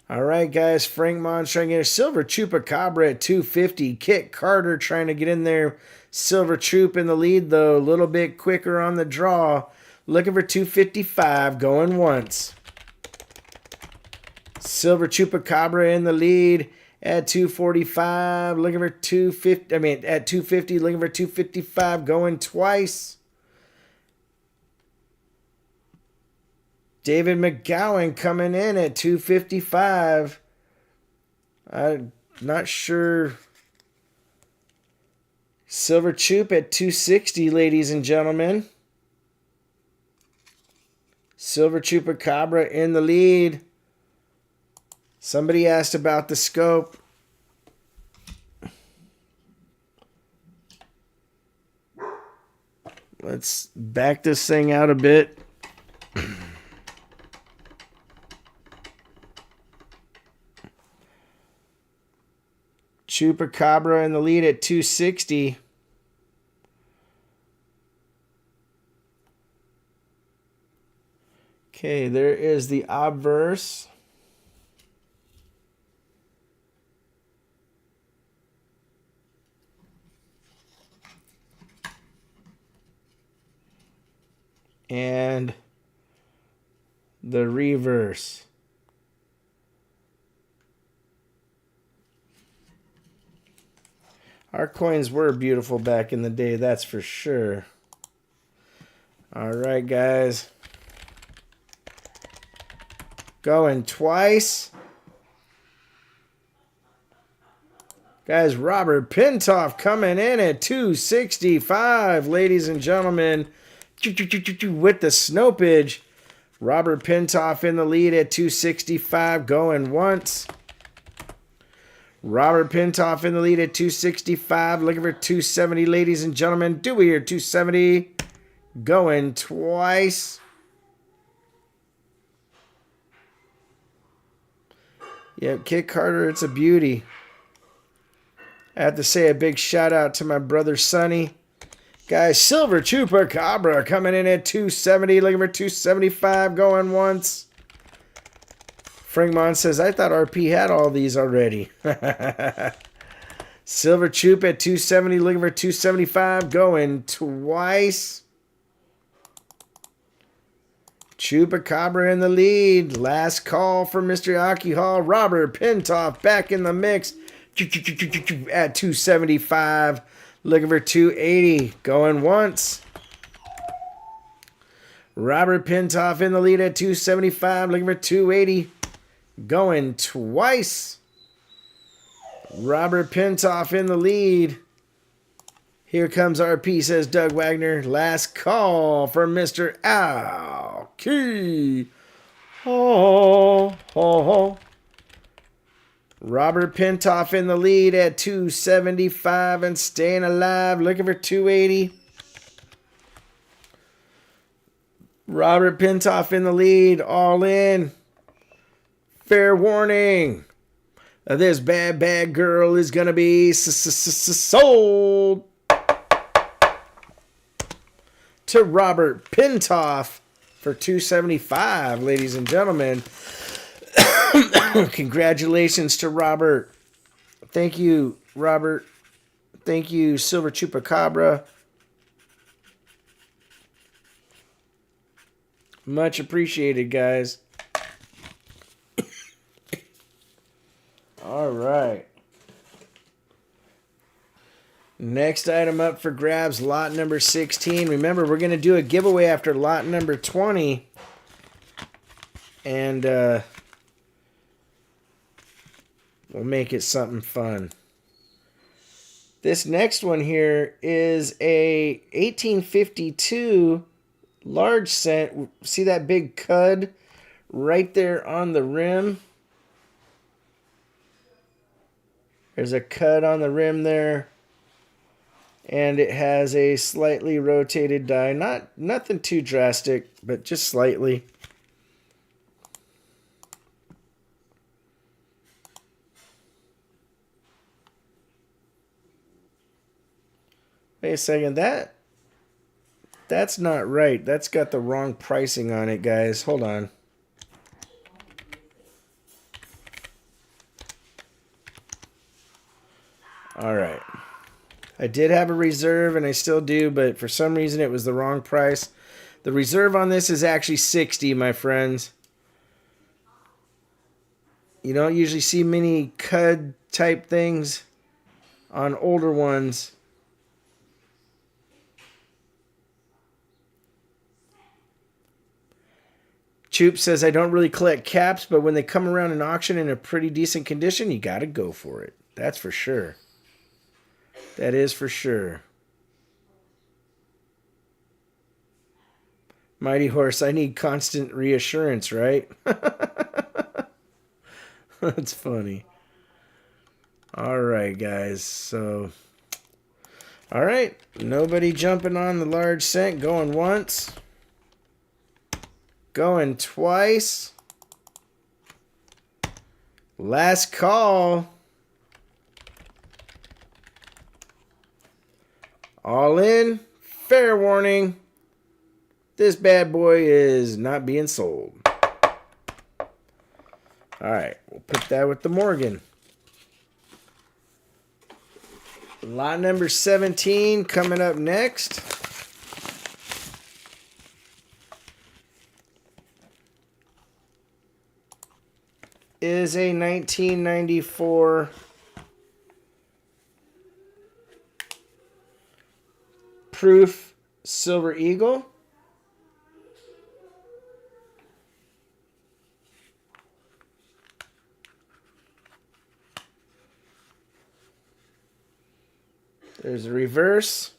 All right, guys. Frank Mons trying to get a Silver Chupacabra at $250. Kit Carter trying to get in there. Silver Troop in the lead, though. A little bit quicker on the draw. Looking for $255. Going once. Silver Chupacabra in the lead at $245. Looking for $250. At $250. Looking for $255. Going twice. David McGowan coming in at $255. I'm not sure. Silver Chup at $260, ladies and gentlemen. Silver Chupacabra in the lead. Somebody asked about the scope. Let's back this thing out a bit. Chupacabra in the lead at $260. Okay, there is the obverse. And the reverse. Our coins were beautiful back in the day, that's for sure. All right, guys. Going twice. Guys, Robert Pintoff coming in at $265, ladies and gentlemen. With the snopage. Robert Pintoff in the lead at $265, going once. Robert Pintoff in the lead at $265, looking for $270, ladies and gentlemen. Do we hear $270? Going twice. Yep, Kit Carter, it's a beauty. I have to say a big shout out to my brother Sonny. Guys, Silver Chupacabra coming in at 270, looking for 275, going once. Fringmon says, I thought RP had all these already. Silver Chup at 270, looking for 275, going twice. Chupacabra in the lead. Last call for Mr. Aki Hall. Robert Pintoff back in the mix at 275. Looking for 280. Going once. Robert Pintoff in the lead at 275. Looking for 280. Going twice. Robert Pintoff in the lead. Here comes RP, says Doug Wagner. Last call for Mr. Alki. Oh, oh, oh. Robert Pintoff in the lead at 275 and staying alive. Looking for 280. Robert Pintoff in the lead. All in. Fair warning. This bad girl is going to be sold to Robert Pintoff for 275, ladies and gentlemen. Congratulations to Robert. Thank you, Robert. Thank you, Silver Chupacabra. Much appreciated, guys. All right. Next item up for grabs, lot number 16. Remember, we're going to do a giveaway after lot number 20. And we'll make it something fun. This next one here is a 1852 large cent. See that big cud right there on the rim? There's a cut on the rim there. And it has a slightly rotated die. Nothing too drastic, but just slightly. Wait a second, that's not right. That's got the wrong pricing on it, guys. Hold on. All right. I did have a reserve, and I still do, but for some reason it was the wrong price. The reserve on this is actually $60, my friends. You don't usually see many cud type things on older ones. Choop says, I don't really collect caps, but when they come around an auction in a pretty decent condition, you got to go for it. That's for sure. That is for sure. Mighty Horse, I need constant reassurance, right? That's funny. All right, guys. So, all right. Nobody jumping on the large cent. Going once. Going twice. Last call. All in. Fair warning. This bad boy is not being sold. All right. We'll put that with the Morgan. Lot number 17 coming up next. Is a 1994 Proof Silver Eagle. There's a reverse.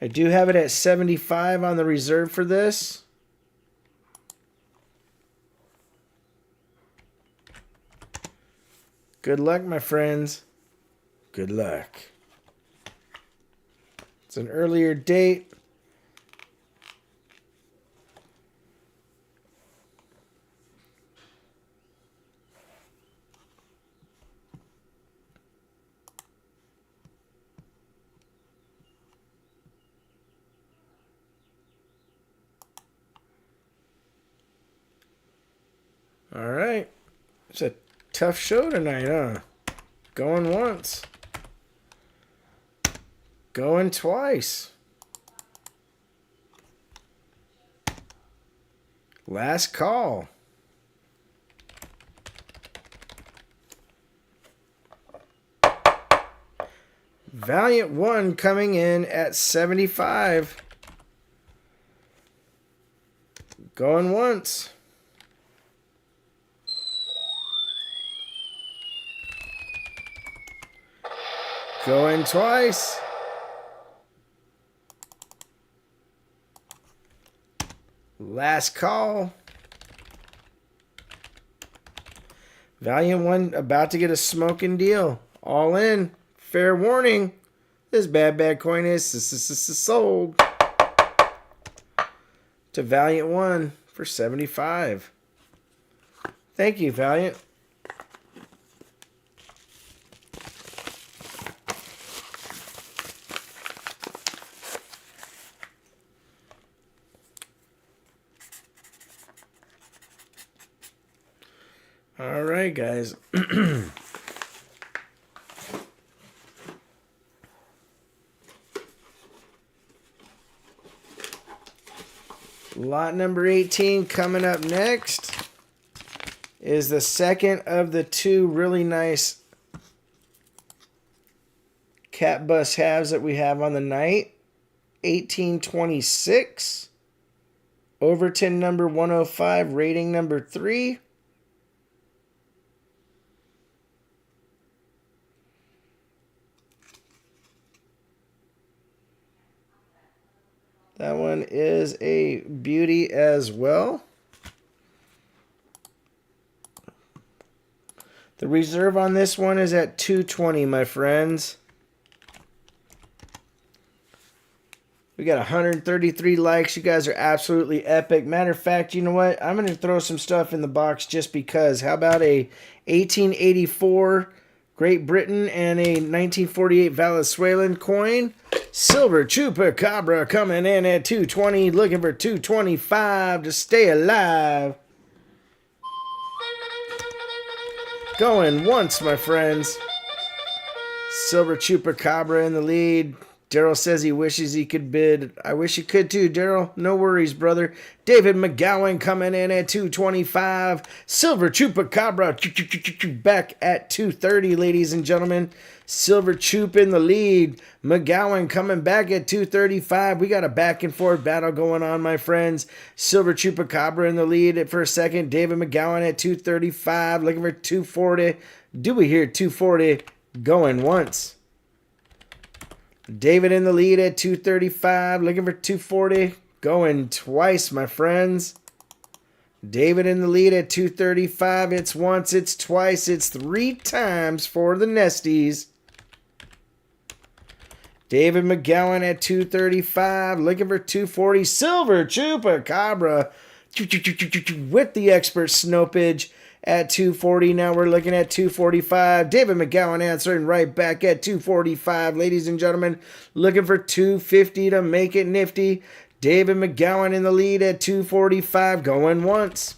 I do have it at 75 on the reserve for this. Good luck, my friends. Good luck. It's an earlier date. All right. It's a tough show tonight, huh? Going once. Going twice. Last call. Valiant 1 coming in at 75. Going once. Going twice. Last call. Valiant 1 about to get a smoking deal. All in. Fair warning. This bad coin is sold to Valiant 1 for 75. Thank you, Valiant. All right, guys. Lot number 18 coming up next is the second of the two really nice cat bus halves that we have on the night. 1826, Overton number 105, rating number 3. That one is a beauty as well. The reserve on this one is at 220, my friends. We got 133 likes. You guys are absolutely epic. Matter of fact, you know what? I'm going to throw some stuff in the box just because. How about a 1884 Great Britain and a 1948 Venezuelan coin? Silver Chupacabra coming in at 220, looking for 225 to stay alive. Going once, my friends. Silver Chupacabra in the lead. Daryl says he wishes he could bid. I wish he could too, Daryl. No worries, brother. David McGowan coming in at 225. Silver Chupacabra back at 230, ladies and gentlemen. Silver Chup in the lead. McGowan coming back at 235. We got a back and forth battle going on, my friends. Silver Chupacabra in the lead for a second. David McGowan at 235. Looking for 240. Do we hear 240? Going once. David in the lead at 235. Looking for 240. Going twice, my friends. David in the lead at 235. It's once, it's twice, it's 3 times for the Nesties. David McGowan at 235. Looking for 240. Silver Chupacabra with the expert snopage at 240. Now we're looking at 245. David McGowan answering right back at 245. Ladies and gentlemen, looking for 250 to make it nifty. David McGowan in the lead at 245. Going once.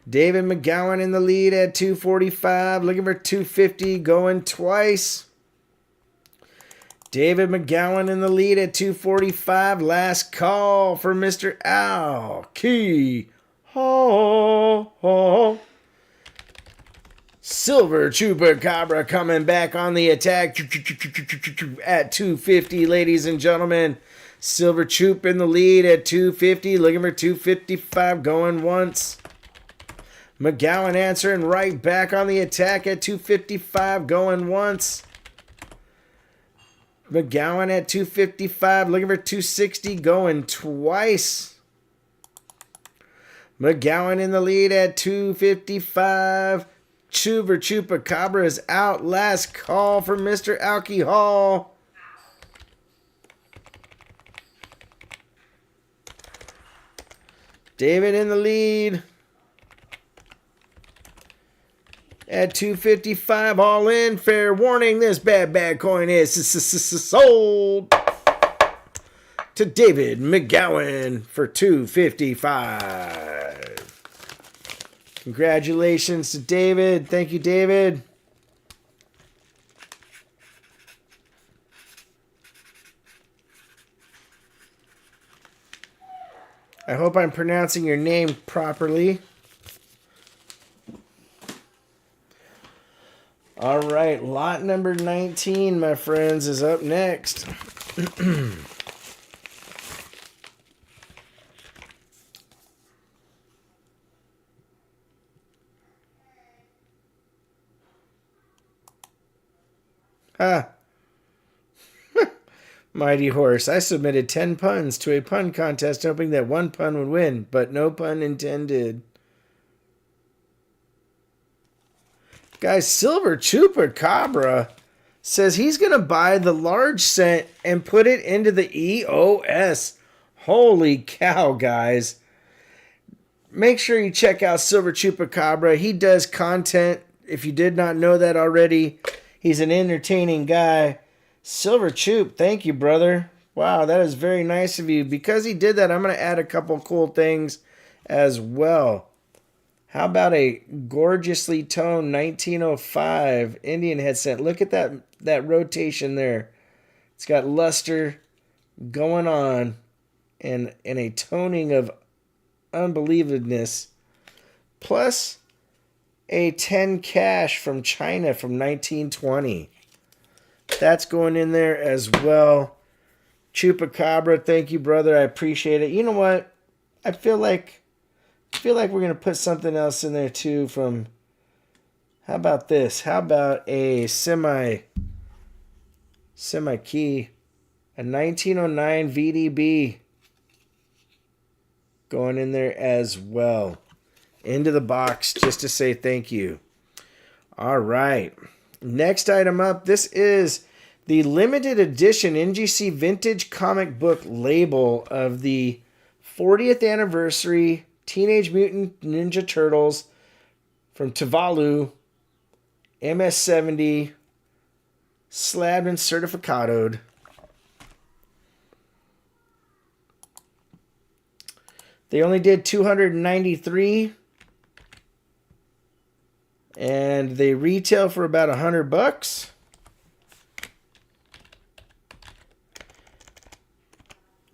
David McGowan in the lead at 245. Looking for 250. Going twice. David McGowan in the lead at 245. Last call for Mr. Al Key. Oh. Silver Chupacabra coming back on the attack at 250, ladies and gentlemen. Silver Chup in the lead at 250. Looking for 255. Going once. McGowan answering right back on the attack at 255. Going once. McGowan at 255, looking for 260, going twice. McGowan in the lead at 255. Silver Chupacabra is out. Last call for Mr. Alcohol. David in the lead at 255, all in. Fair warning, this bad coin is sold to David McGowan for 255. Congratulations to David. Thank you, David. I hope I'm pronouncing your name properly. All right, lot number 19, my friends, is up next. Ah. Mighty Horse. I submitted 10 puns to a pun contest hoping that one pun would win, but no pun intended. Guys, Silver Chupacabra says he's going to buy the large scent and put it into the EOS. Holy cow, guys. Make sure you check out Silver Chupacabra. He does content. If you did not know that already, he's an entertaining guy. Silver Chup, thank you, brother. Wow, that is very nice of you. Because he did that, I'm going to add a couple cool things as well. How about a gorgeously toned 1905 Indian head scent? Look at that rotation there. It's got luster going on and a toning of unbelievableness. Plus a 10 cash from China from 1920. That's going in there as well. Chupacabra, thank you, brother. I appreciate it. You know what? I feel like we're going to put something else in there too from... How about this? How about a semi-key? A 1909 VDB going in there as well. Into the box just to say thank you. All right. Next item up. This is the limited edition NGC Vintage comic book label of the 40th anniversary Teenage Mutant Ninja Turtles from Tuvalu, MS-70, slabbed and certificadoed. They only did 293, and they retail for about $100.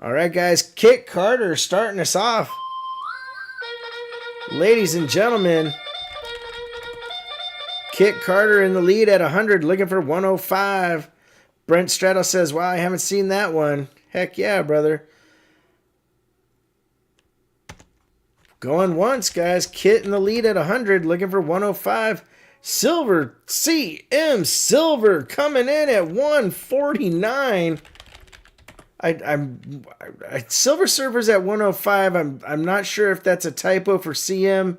All right, guys, Kit Carter starting us off. Ladies and gentlemen, Kit Carter in the lead at 100, looking for 105. Brent Straddle says, wow, I haven't seen that one. Heck yeah, brother. Going once, guys. Kit in the lead at 100, looking for 105. Silver, CM Silver coming in at 149. Silver Surfer's at 105. I'm not sure if that's a typo for CM.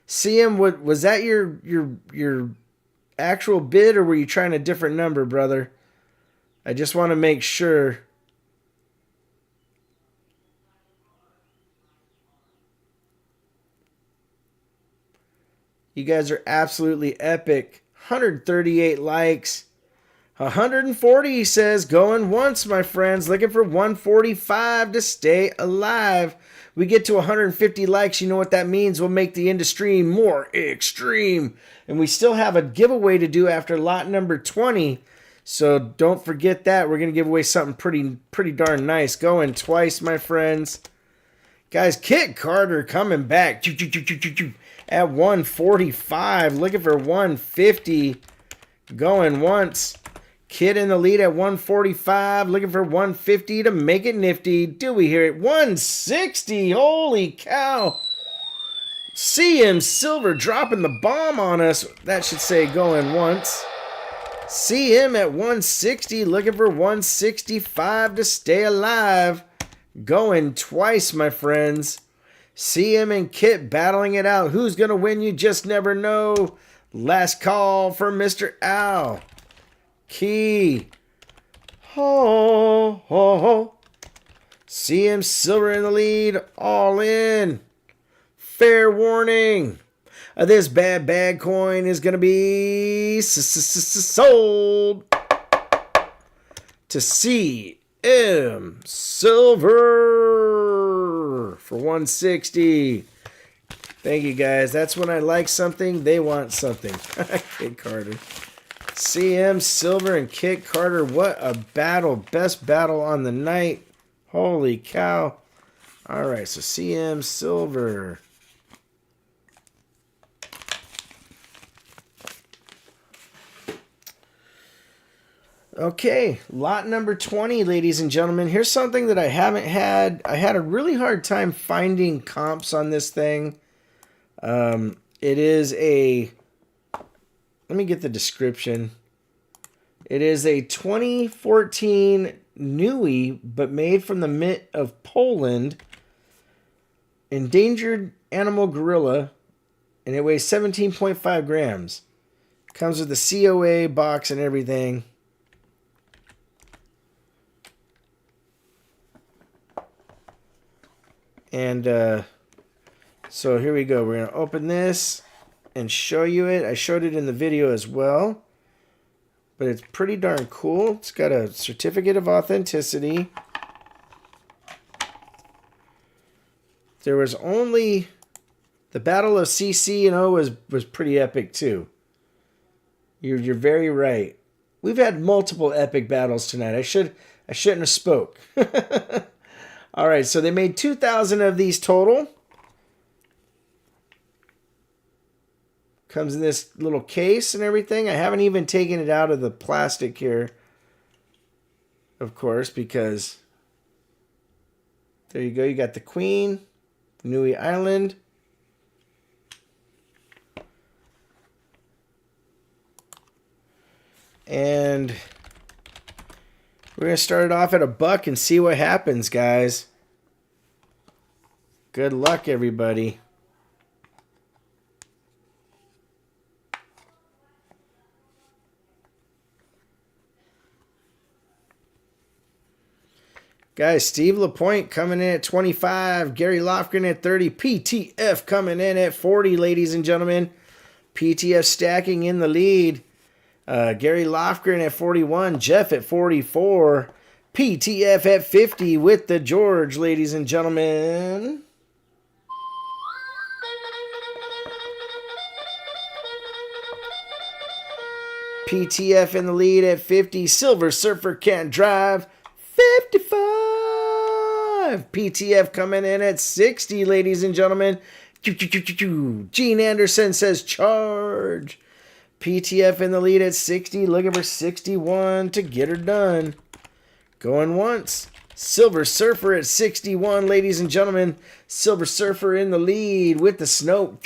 CM, was that your actual bid, or were you trying a different number, brother? I just want to make sure. You guys are absolutely epic. 138 likes. 140, he says, going once, my friends. Looking for 145 to stay alive. We get to 150 likes. You know what that means. We'll make the industry more extreme. And we still have a giveaway to do after lot number 20. So don't forget that. We're going to give away something pretty darn nice. Going twice, my friends. Guys, Kit Carter coming back at 145. Looking for 150. Going once. Kid in the lead at 145, looking for 150 to make it nifty. Do we hear it? 160, holy cow. CM Silver dropping the bomb on us. That should say going once. CM at 160, looking for 165 to stay alive. Going twice, my friends. CM and Kit battling it out. Who's going to win? You just never know. Last call for Mr. Al. Key. Ho, ho, ho. CM Silver in the lead. All in. Fair warning. This bad coin is going to be sold to CM Silver for 160. Thank you, guys. That's when I like something, they want something. Kit Carter. CM, Silver, and Kit Carter. What a battle. Best battle on the night. Holy cow. All right, so CM, Silver. Okay, lot number 20, ladies and gentlemen. Here's something that I haven't had. I had a really hard time finding comps on this thing. It is a... Let me get the description. It is a 2014 Nui, but made from the mint of Poland. Endangered animal gorilla. And it weighs 17.5 grams. Comes with the COA box and everything. And so here we go. We're going to open this and show you it. I showed it in the video as well. But it's pretty darn cool. It's got a certificate of authenticity. There was only... The Battle of CC&O was pretty epic too. You're very right. We've had multiple epic battles tonight. I shouldn't have spoke. All right, so they made 2,000 of these total. Comes in this little case and everything. I haven't even taken it out of the plastic here, of course, because there you go. You got the Queen, Nui Island. And we're going to start it off at $1 and see what happens, guys. Good luck, everybody. Guys, Steve LaPointe coming in at 25. Gary Lofgren at 30. PTF coming in at 40, ladies and gentlemen. PTF stacking in the lead. Gary Lofgren at 41, Jeff at 44, PTF at 50 with the George, ladies and gentlemen. PTF in the lead at 50, Silver Surfer can't drive, 55. PTF coming in at 60, ladies and gentlemen. Gene Anderson says charge. PTF in the lead at 60, looking for 61 to get her done. Going once. Silver Surfer at 61, ladies and gentlemen. Silver Surfer in the lead with the snow.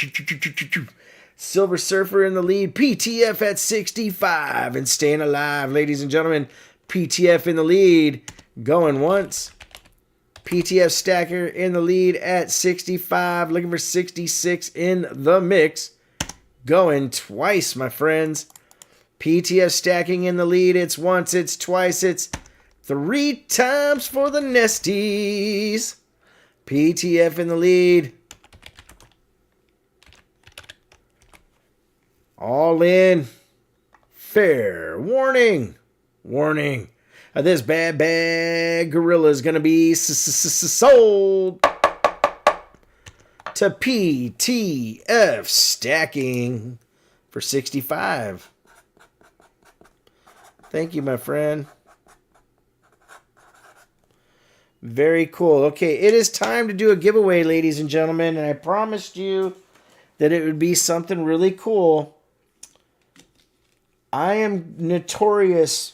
Silver Surfer in the lead. PTF at 65 and staying alive, ladies and gentlemen. PTF in the lead. Going once. PTF Stacker in the lead at 65, looking for 66 in the mix. Going twice, my friends. PTF stacking in the lead. It's once, it's twice, it's 3 times for the Nesties. PTF in the lead. All in. Fair warning. Warning. This bad gorilla is going to be sold to PTF stacking for 65. Thank you, my friend. Very cool. Okay, it is time to do a giveaway, ladies and gentlemen, and I promised you that it would be something really cool. I am notorious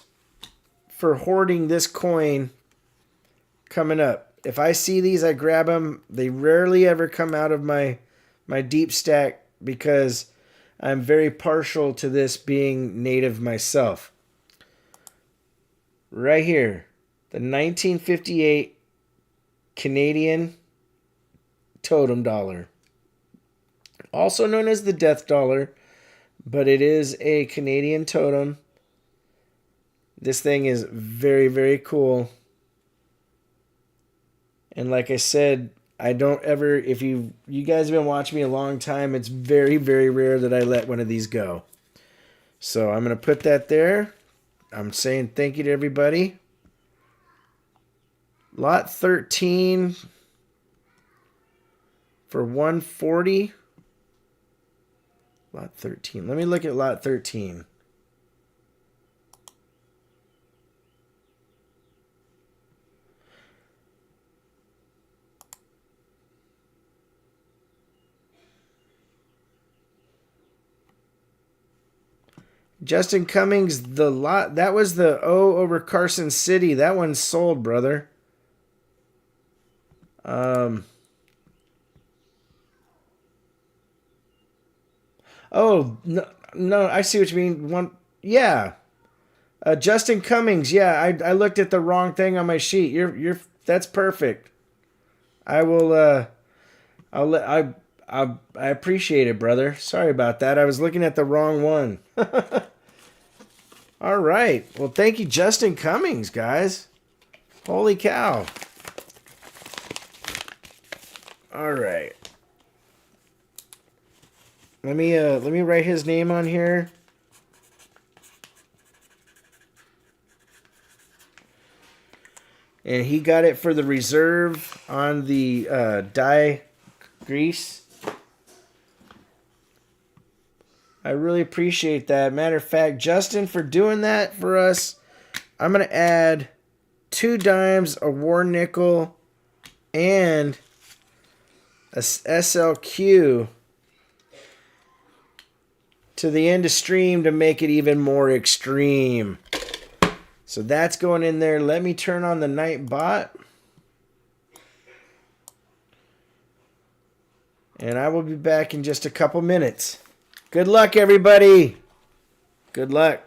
for hoarding this coin coming up. If I see these, I grab them. They rarely ever come out of my deep stack because I'm very partial to this being native myself. Right here, the 1958 Canadian totem dollar. Also known as the death dollar, but it is a Canadian totem. This thing is very, very cool. And like I said, I don't ever, if you guys have been watching me a long time, it's very, very rare that I let one of these go. So I'm going to put that there. I'm saying thank you to everybody. Lot 13 for 140. Lot 13. Let me look at lot 13. Justin Cummings, the lot, that was the O over Carson City. That one's sold, brother. Oh, no, I see what you mean. Yeah. Justin Cummings, yeah, I looked at the wrong thing on my sheet. That's perfect. I will, I appreciate it, brother. Sorry about that. I was looking at the wrong one. All right. Well, thank you, Justin Cummings, guys. Holy cow. All right. Let me write his name on here. And he got it for the reserve on the dye grease. I really appreciate that. Matter of fact, Justin, for doing that for us, I'm going to add 2 dimes, a war nickel, and a SLQ to the end of stream to make it even more extreme. So that's going in there. Let me turn on the night bot. And I will be back in just a couple minutes. Good luck, everybody. Good luck.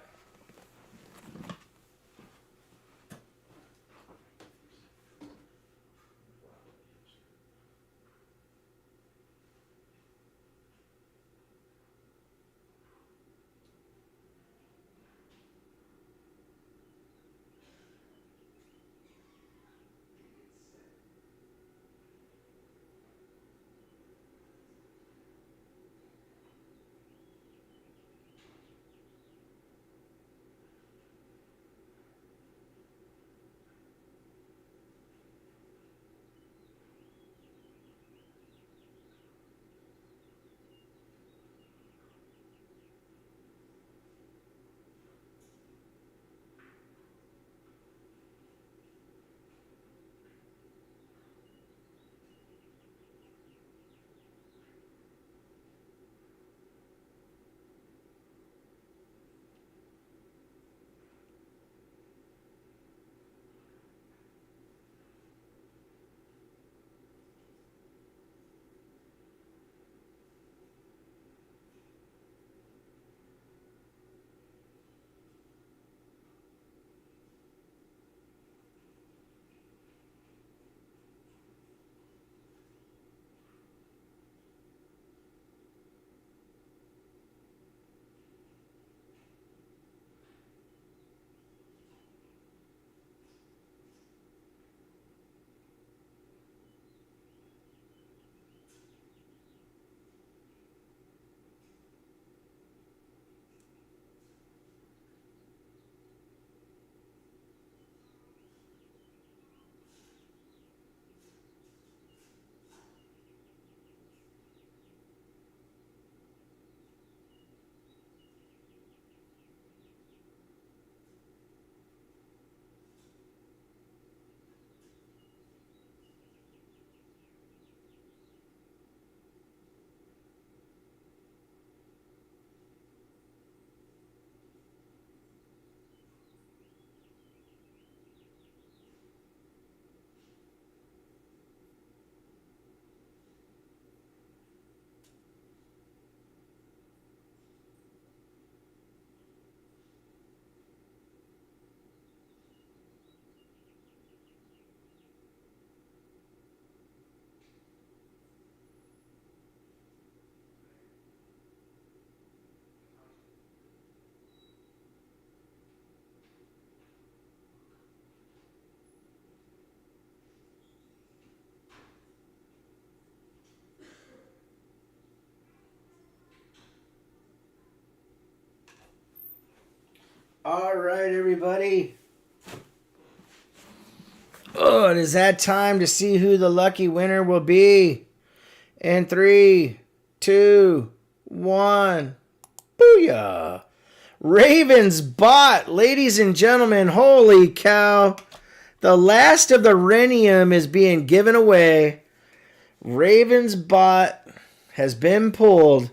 All right, everybody. Oh, it is that time to see who the lucky winner will be. In 3, 2, 1. Booyah! Ravens bot, ladies and gentlemen, holy cow. The last of the Rhenium is being given away. Ravens bot has been pulled.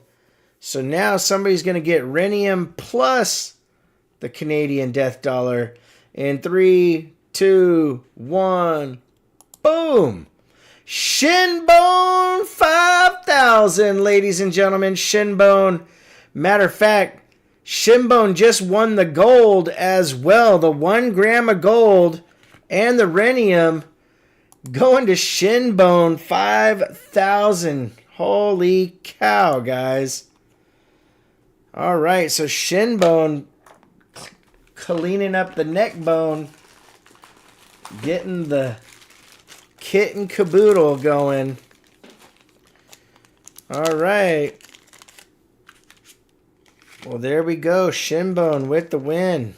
So now somebody's going to get Rhenium plus the Canadian Death Dollar. In 3, 2, 1, boom! Shinbone 5,000, ladies and gentlemen. Shinbone. Matter of fact, Shinbone just won the gold as well. The 1 gram of gold and the Rhenium going to Shinbone 5,000. Holy cow, guys. All right, so Shinbone cleaning up the neck bone, getting the kit and caboodle going. All right. Well, there we go. Shinbone with the win.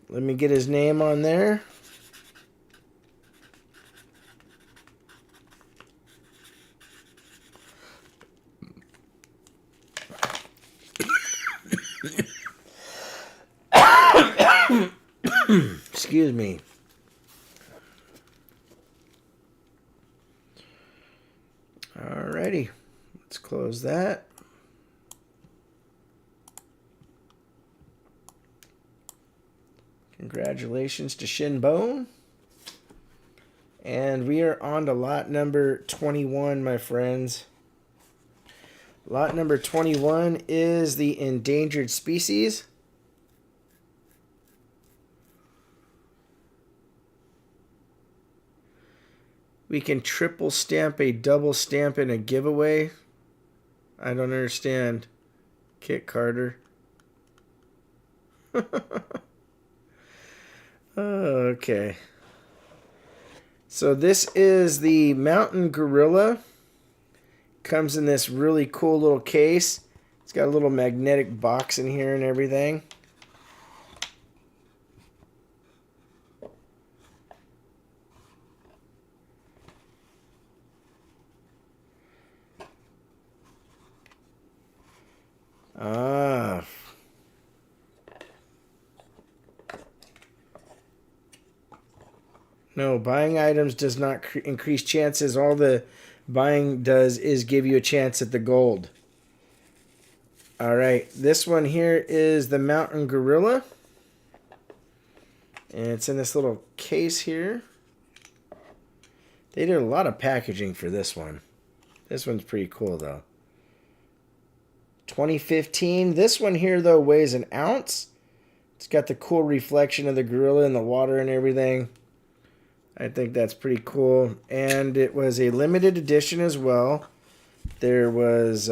Let me get his name on there. Excuse me. Alrighty, let's close that. Congratulations to Shinbone. And we are on to lot number 21, my friends. Lot number 21 is the endangered species. We can triple stamp a double stamp in a giveaway. I don't understand. Kit Carter. Okay. So this is the mountain gorilla. Comes in this really cool little case. It's got a little magnetic box in here and everything. No, buying items does not increase chances. All the buying does is give you a chance at the gold. All right, this one here is the mountain gorilla. And it's in this little case here. They did a lot of packaging for this one. This one's pretty cool, though. 2015. This one here, though, weighs an ounce. It's got the cool reflection of the gorilla in the water and everything. I think that's pretty cool. And it was a limited edition as well. There was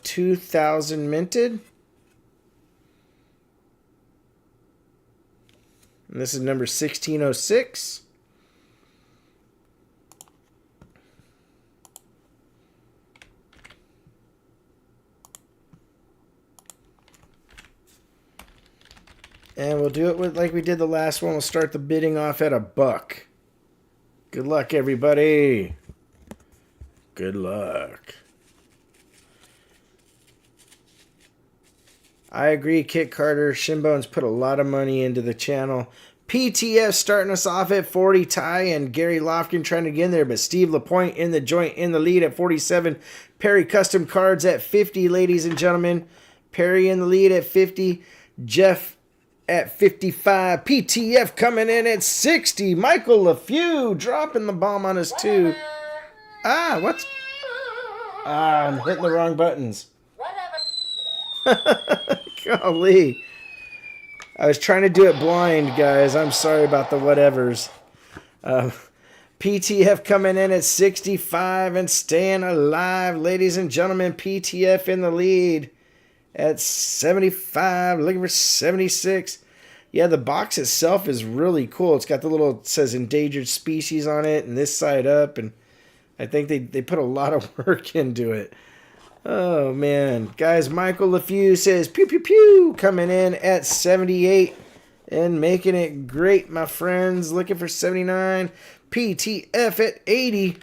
2,000 minted. And this is number 1606. And we'll do it with like we did the last one. We'll start the bidding off at $1. Good luck, everybody. Good luck. I agree, Kit Carter. Shinbone's put a lot of money into the channel. PTF starting us off at 40. Ty and Gary Lofkin trying to get in there, but Steve LaPointe in the joint in the lead at 47. Perry Custom Cards at 50, ladies and gentlemen. Perry in the lead at 50. Jeff at 55. PTF coming in at 60. Michael LaFew dropping the bomb on us too. What's... I'm hitting the wrong buttons. Golly. I was trying to do it blind, guys. I'm sorry about the whatevers. PTF coming in at 65 and staying alive. Ladies and gentlemen, PTF in the lead at 75. Looking for 76. Yeah, the box itself is really cool. It's got the little, it says endangered species on it and this side up. And I think they put a lot of work into it. Oh, man. Guys, Michael LaFew says, pew, pew, pew, coming in at 78. And making it great, my friends. Looking for 79. PTF at 80.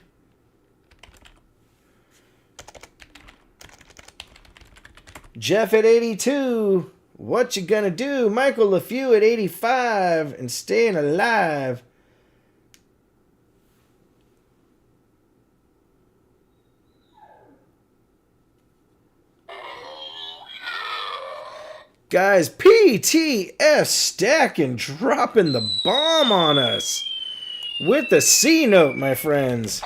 Jeff at 82. What you gonna do? Michael LeFew at 85 and staying alive. Guys, PTF stacking, dropping the bomb on us. With the C note, my friends.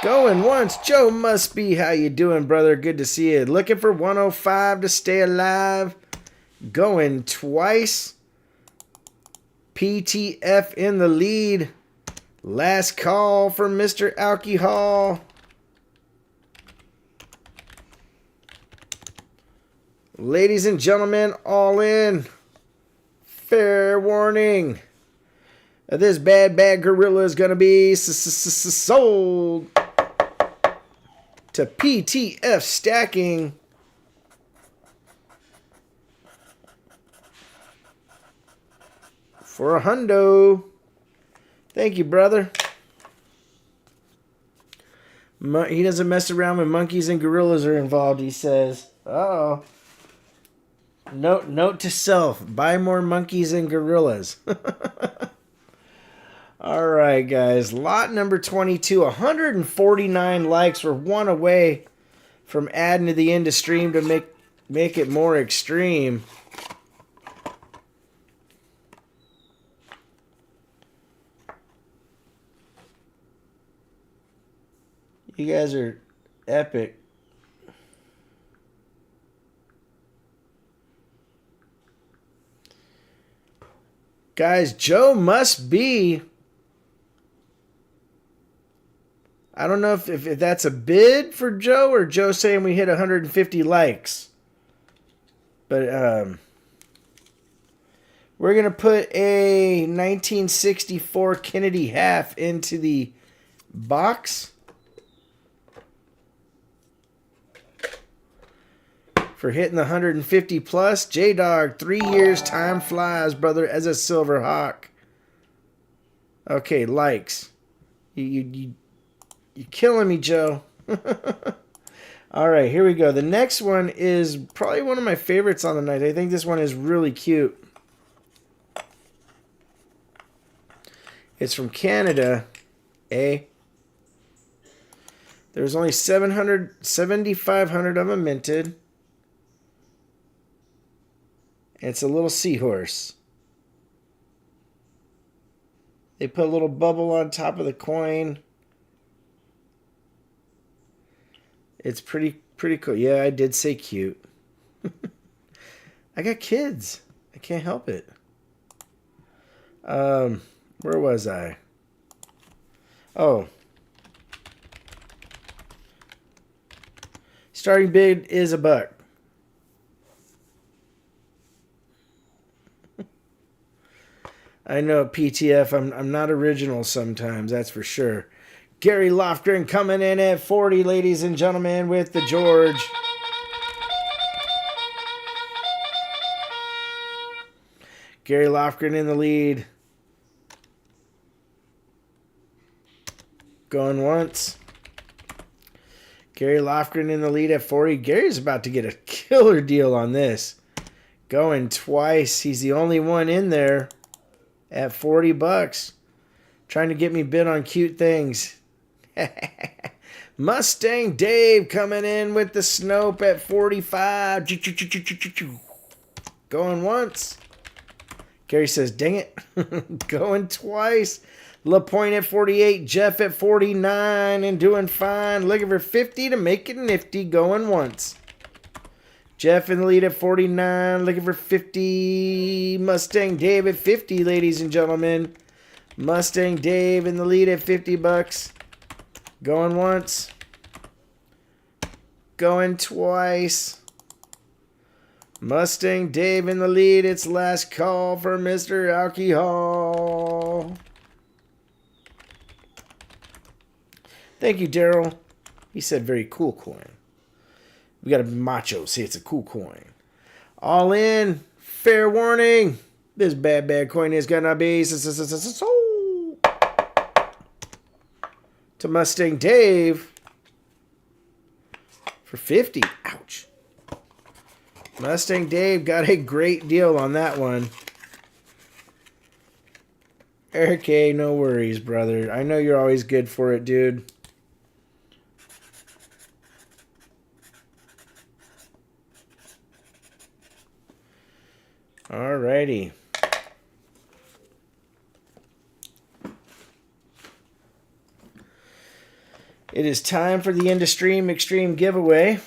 Going once, Joe Must Be. How you doing, brother? Good to see you. Looking for 105 to stay alive. Going twice. PTF in the lead. Last call for Mr. Alcohol. Ladies and gentlemen, all in. Fair warning. This bad gorilla is going to be sold to PTF stacking. For a hundo. Thank you, brother. He doesn't mess around when monkeys and gorillas are involved, he says. Uh-oh. Note to self. Buy more monkeys and gorillas. All right, guys. Lot number 22. 149 likes. We're one away from adding to the end of stream to make it more extreme. You guys are epic. Guys, Joe Must Be. I don't know if that's a bid for Joe or Joe saying we hit 150 likes. But we're going to put a 1964 Kennedy half into the box. For hitting the 150 plus. J-Dog, 3 years, time flies, brother, as a Silver Hawk. Okay, likes. You're killing me, Joe. All right, here we go. The next one is probably one of my favorites on the night. I think this one is really cute. It's from Canada. There's only 7,500 of them minted. It's a little seahorse. They put a little bubble on top of the coin. It's pretty cool. Yeah, I did say cute. I got kids. I can't help it. Where was I? Oh. Starting bid is $1. I know, PTF, I'm not original sometimes, that's for sure. Gary Lofgren coming in at 40, ladies and gentlemen, with the George. Gary Lofgren in the lead. Going once. Gary Lofgren in the lead at 40. Gary's about to get a killer deal on this. Going twice. He's the only one in there. At $40, trying to get me bid on cute things. Mustang Dave coming in with the Snope at 45. Going once. Gary says, dang it. Going twice. LaPointe at 48. Jeff at 49 and doing fine. Looking for 50 to make it nifty. Going once. Jeff in the lead at 49, looking for 50. Mustang Dave at 50, ladies and gentlemen. Mustang Dave in the lead at $50. Going once. Going twice. Mustang Dave in the lead. It's last call for Mr. Alcohol. Thank you, Daryl. He said very cool coin. We got a macho. See, it's a cool coin. All in Fair warning. This bad coin is gonna be sold to Mustang Dave for 50. Ouch. Mustang Dave got a great deal on that one. Eric A, no worries, brother. I know you're always good for it, dude. Alrighty. It is time for the Industream Extreme giveaway.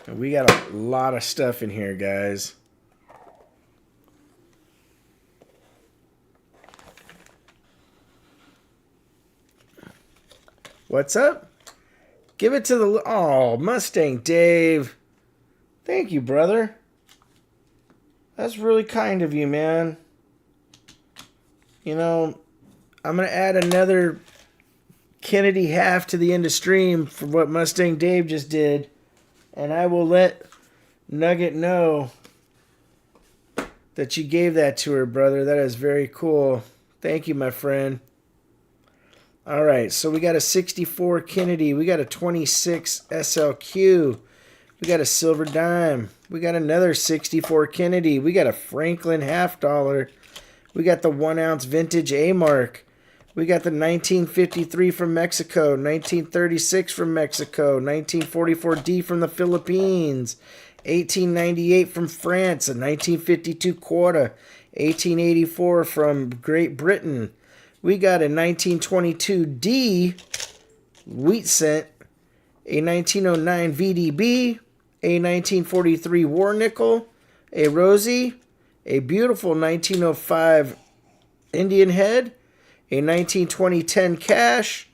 We got a lot of stuff in here, guys. What's up? Give it to the... Oh, Mustang Dave. Thank you, brother. That's really kind of you, man. You know, I'm going to add another Kennedy half to the end of stream for what Mustang Dave just did. And I will let Nugget know that you gave that to her, brother. That is very cool. Thank you, my friend. All right, so we got a 64 Kennedy. We got a 26 SLQ. We got a silver dime. We got another 64 Kennedy. We got a Franklin $half. We got the 1 ounce vintage A-Mark. We got the 1953 from Mexico, 1936 from Mexico, 1944D from the Philippines, 1898 from France, a 1952 quarter, 1884 from Great Britain. We got a 1922D wheat cent, a 1909 VDB, a 1943 war nickel, a Rosie, a beautiful 1905 Indian head, a 1920 10 cash,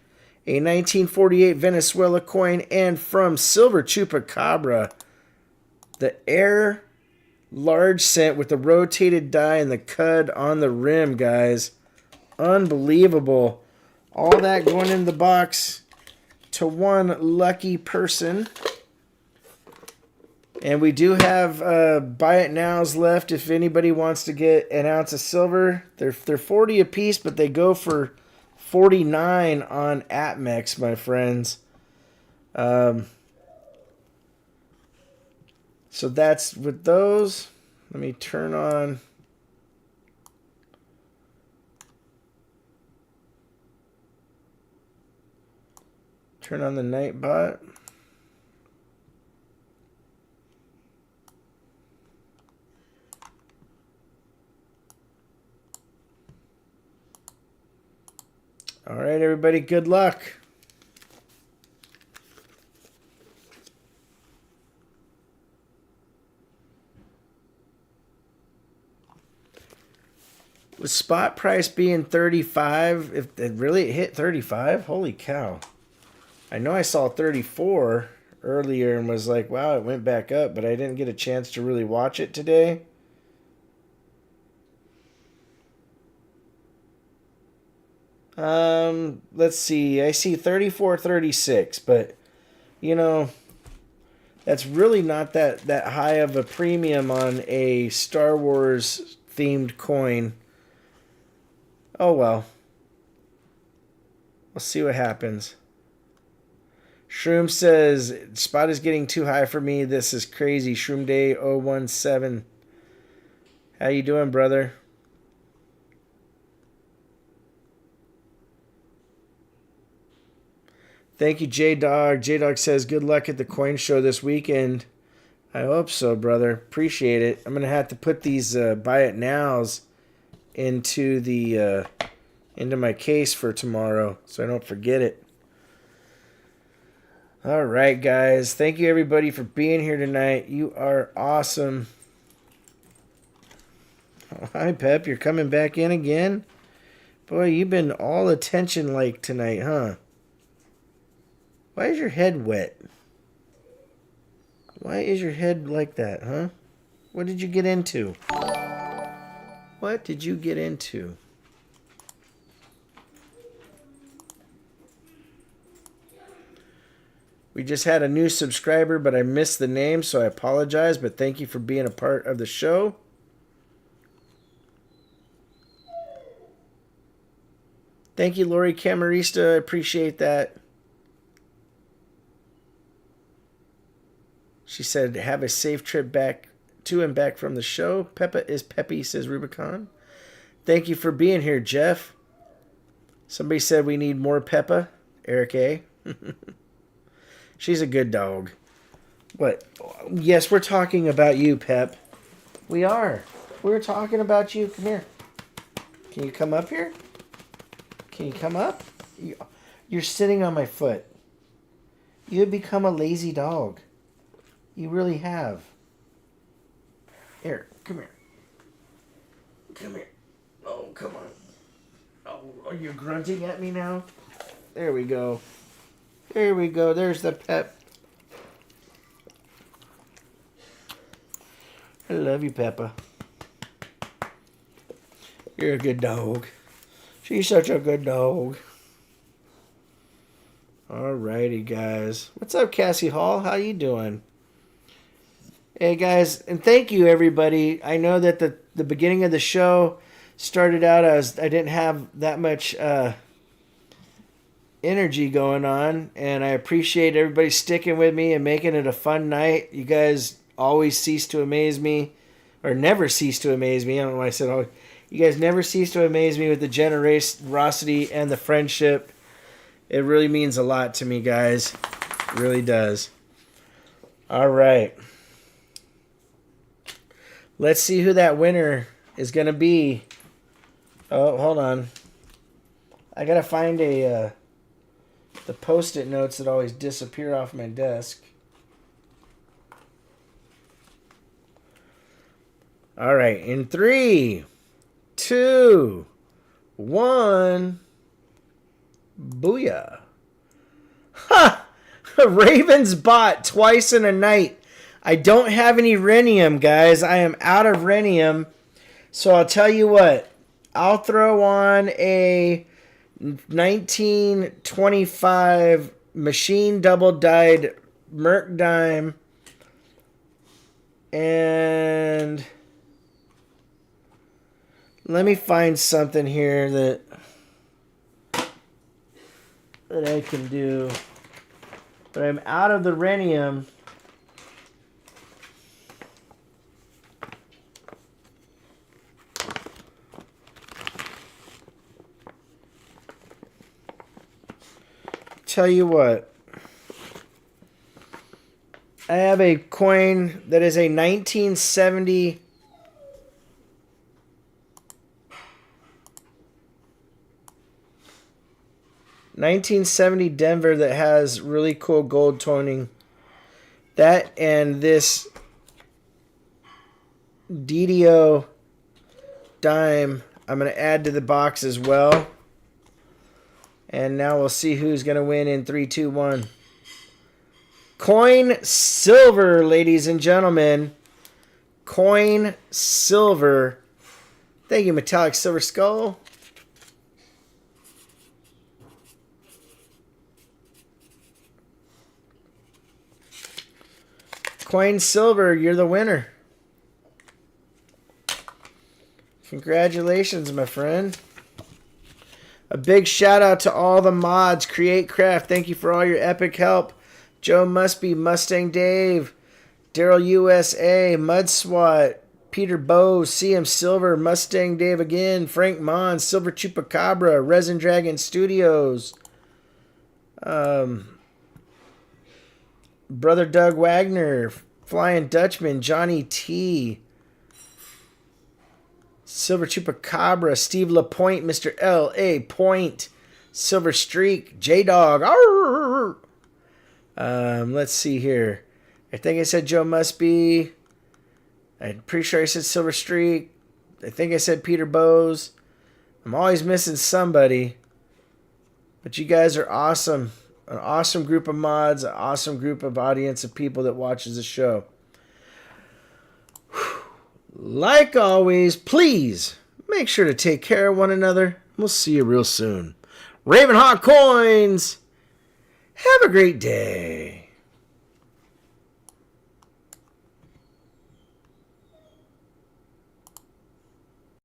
a 1948 Venezuela coin, and from Silver Chupacabra, the Air large cent with the rotated die and the cud on the rim, guys. Unbelievable. All that going in the box to one lucky person. And we do have buy it nows left if anybody wants to get an ounce of silver. They're 40 a piece, but they go for 49 on APMEX, my friends. So that's with those. Let me turn on. Turn on the Nightbot. All right, everybody, good luck. With spot price being 35, if it really hit 35, holy cow. I know I saw 34 earlier and was like, wow, it went back up, but I didn't get a chance to really watch it today. Let's see. I see 34, 36, but you know, that's really not that high of a premium on a Star Wars themed coin. Oh well. We'll see what happens. Shroom says, spot is getting too high for me. This is crazy. Shroom Day 017. How you doing, brother? Thank you, J-Dog. J-Dog says, good luck at the coin show this weekend. I hope so, brother. Appreciate it. I'm going to have to put these buy it nows into the into my case for tomorrow so I don't forget it. All right, guys. Thank you, everybody, for being here tonight. You are awesome. Oh, hi, Pep. You're coming back in again? Boy, you've been all attention like tonight, huh? Why is your head wet? Why is your head like that, huh? What did you get into? What did you get into? We just had a new subscriber, but I missed the name, so I apologize. But thank you for being a part of the show. Thank you, Lori Camarista. I appreciate that. She said, have a safe trip back to and back from the show. Peppa is peppy, says Rubicon. Thank you for being here, Jeff. Somebody said we need more Peppa. Eric A. She's a good dog. What? Yes, we're talking about you, Pep. We are. We're talking about you. Come here. Can you come up here? Can you come up? You're sitting on my foot. You have become a lazy dog. You really have. Here, come here. Come here. Oh, come on. Oh, are you grunting at me now? There we go. There we go. There's the Pep. I love you, Peppa. You're a good dog. She's such a good dog. Alrighty, guys. What's up, Cassie Hall? How you doing? Hey, guys, and thank you, everybody. I know that the beginning of the show started out as I didn't have that much energy going on, and I appreciate everybody sticking with me and making it a fun night. You guys always cease to amaze me, or never cease to amaze me. I don't know why I said always. You guys never cease to amaze me with the generosity and the friendship. It really means a lot to me, guys. It really does. All right. Let's see who that winner is going to be. Oh, hold on. I got to find the Post-it notes that always disappear off my desk. All right. In 3, 2, 1. Booyah. Ha! Ravens bot twice in a night. I don't have any rhenium, guys. I am out of rhenium. So I'll tell you what. I'll throw on a 1925 machine double-dyed Merc dime. And let me find something here that I can do. But I'm out of the rhenium. Tell you what, I have a coin that is a 1970 Denver that has really cool gold toning. That and this DDO dime I'm going to add to the box as well. And now we'll see who's going to win in 3, 2, 1. Coin silver, ladies and gentlemen. Coin silver. Thank you, Metallic Silver Skull. Coin silver, you're the winner. Congratulations, my friend. A big shout out to all the mods. Create Craft, thank you for all your epic help. Joe Mustby, Mustang Dave, Daryl USA, Mud SWAT, Peter Bowes, CM Silver, Mustang Dave again, Frank Mon, Silver Chupacabra, Resin Dragon Studios, Brother Doug Wagner, Flying Dutchman, Johnny T, Silver Chupacabra, Steve LaPointe, Mr. L.A. Point, Silver Streak, J-Dog. Let's see here. I think I said Joe Mustby. I'm pretty sure I said Silver Streak. I think I said Peter Bowes. I'm always missing somebody. But you guys are awesome. An awesome group of mods, an awesome group of audience of people that watches the show. Like always, please make sure to take care of one another. We'll see you real soon. RavenHawk Coins. Have a great day.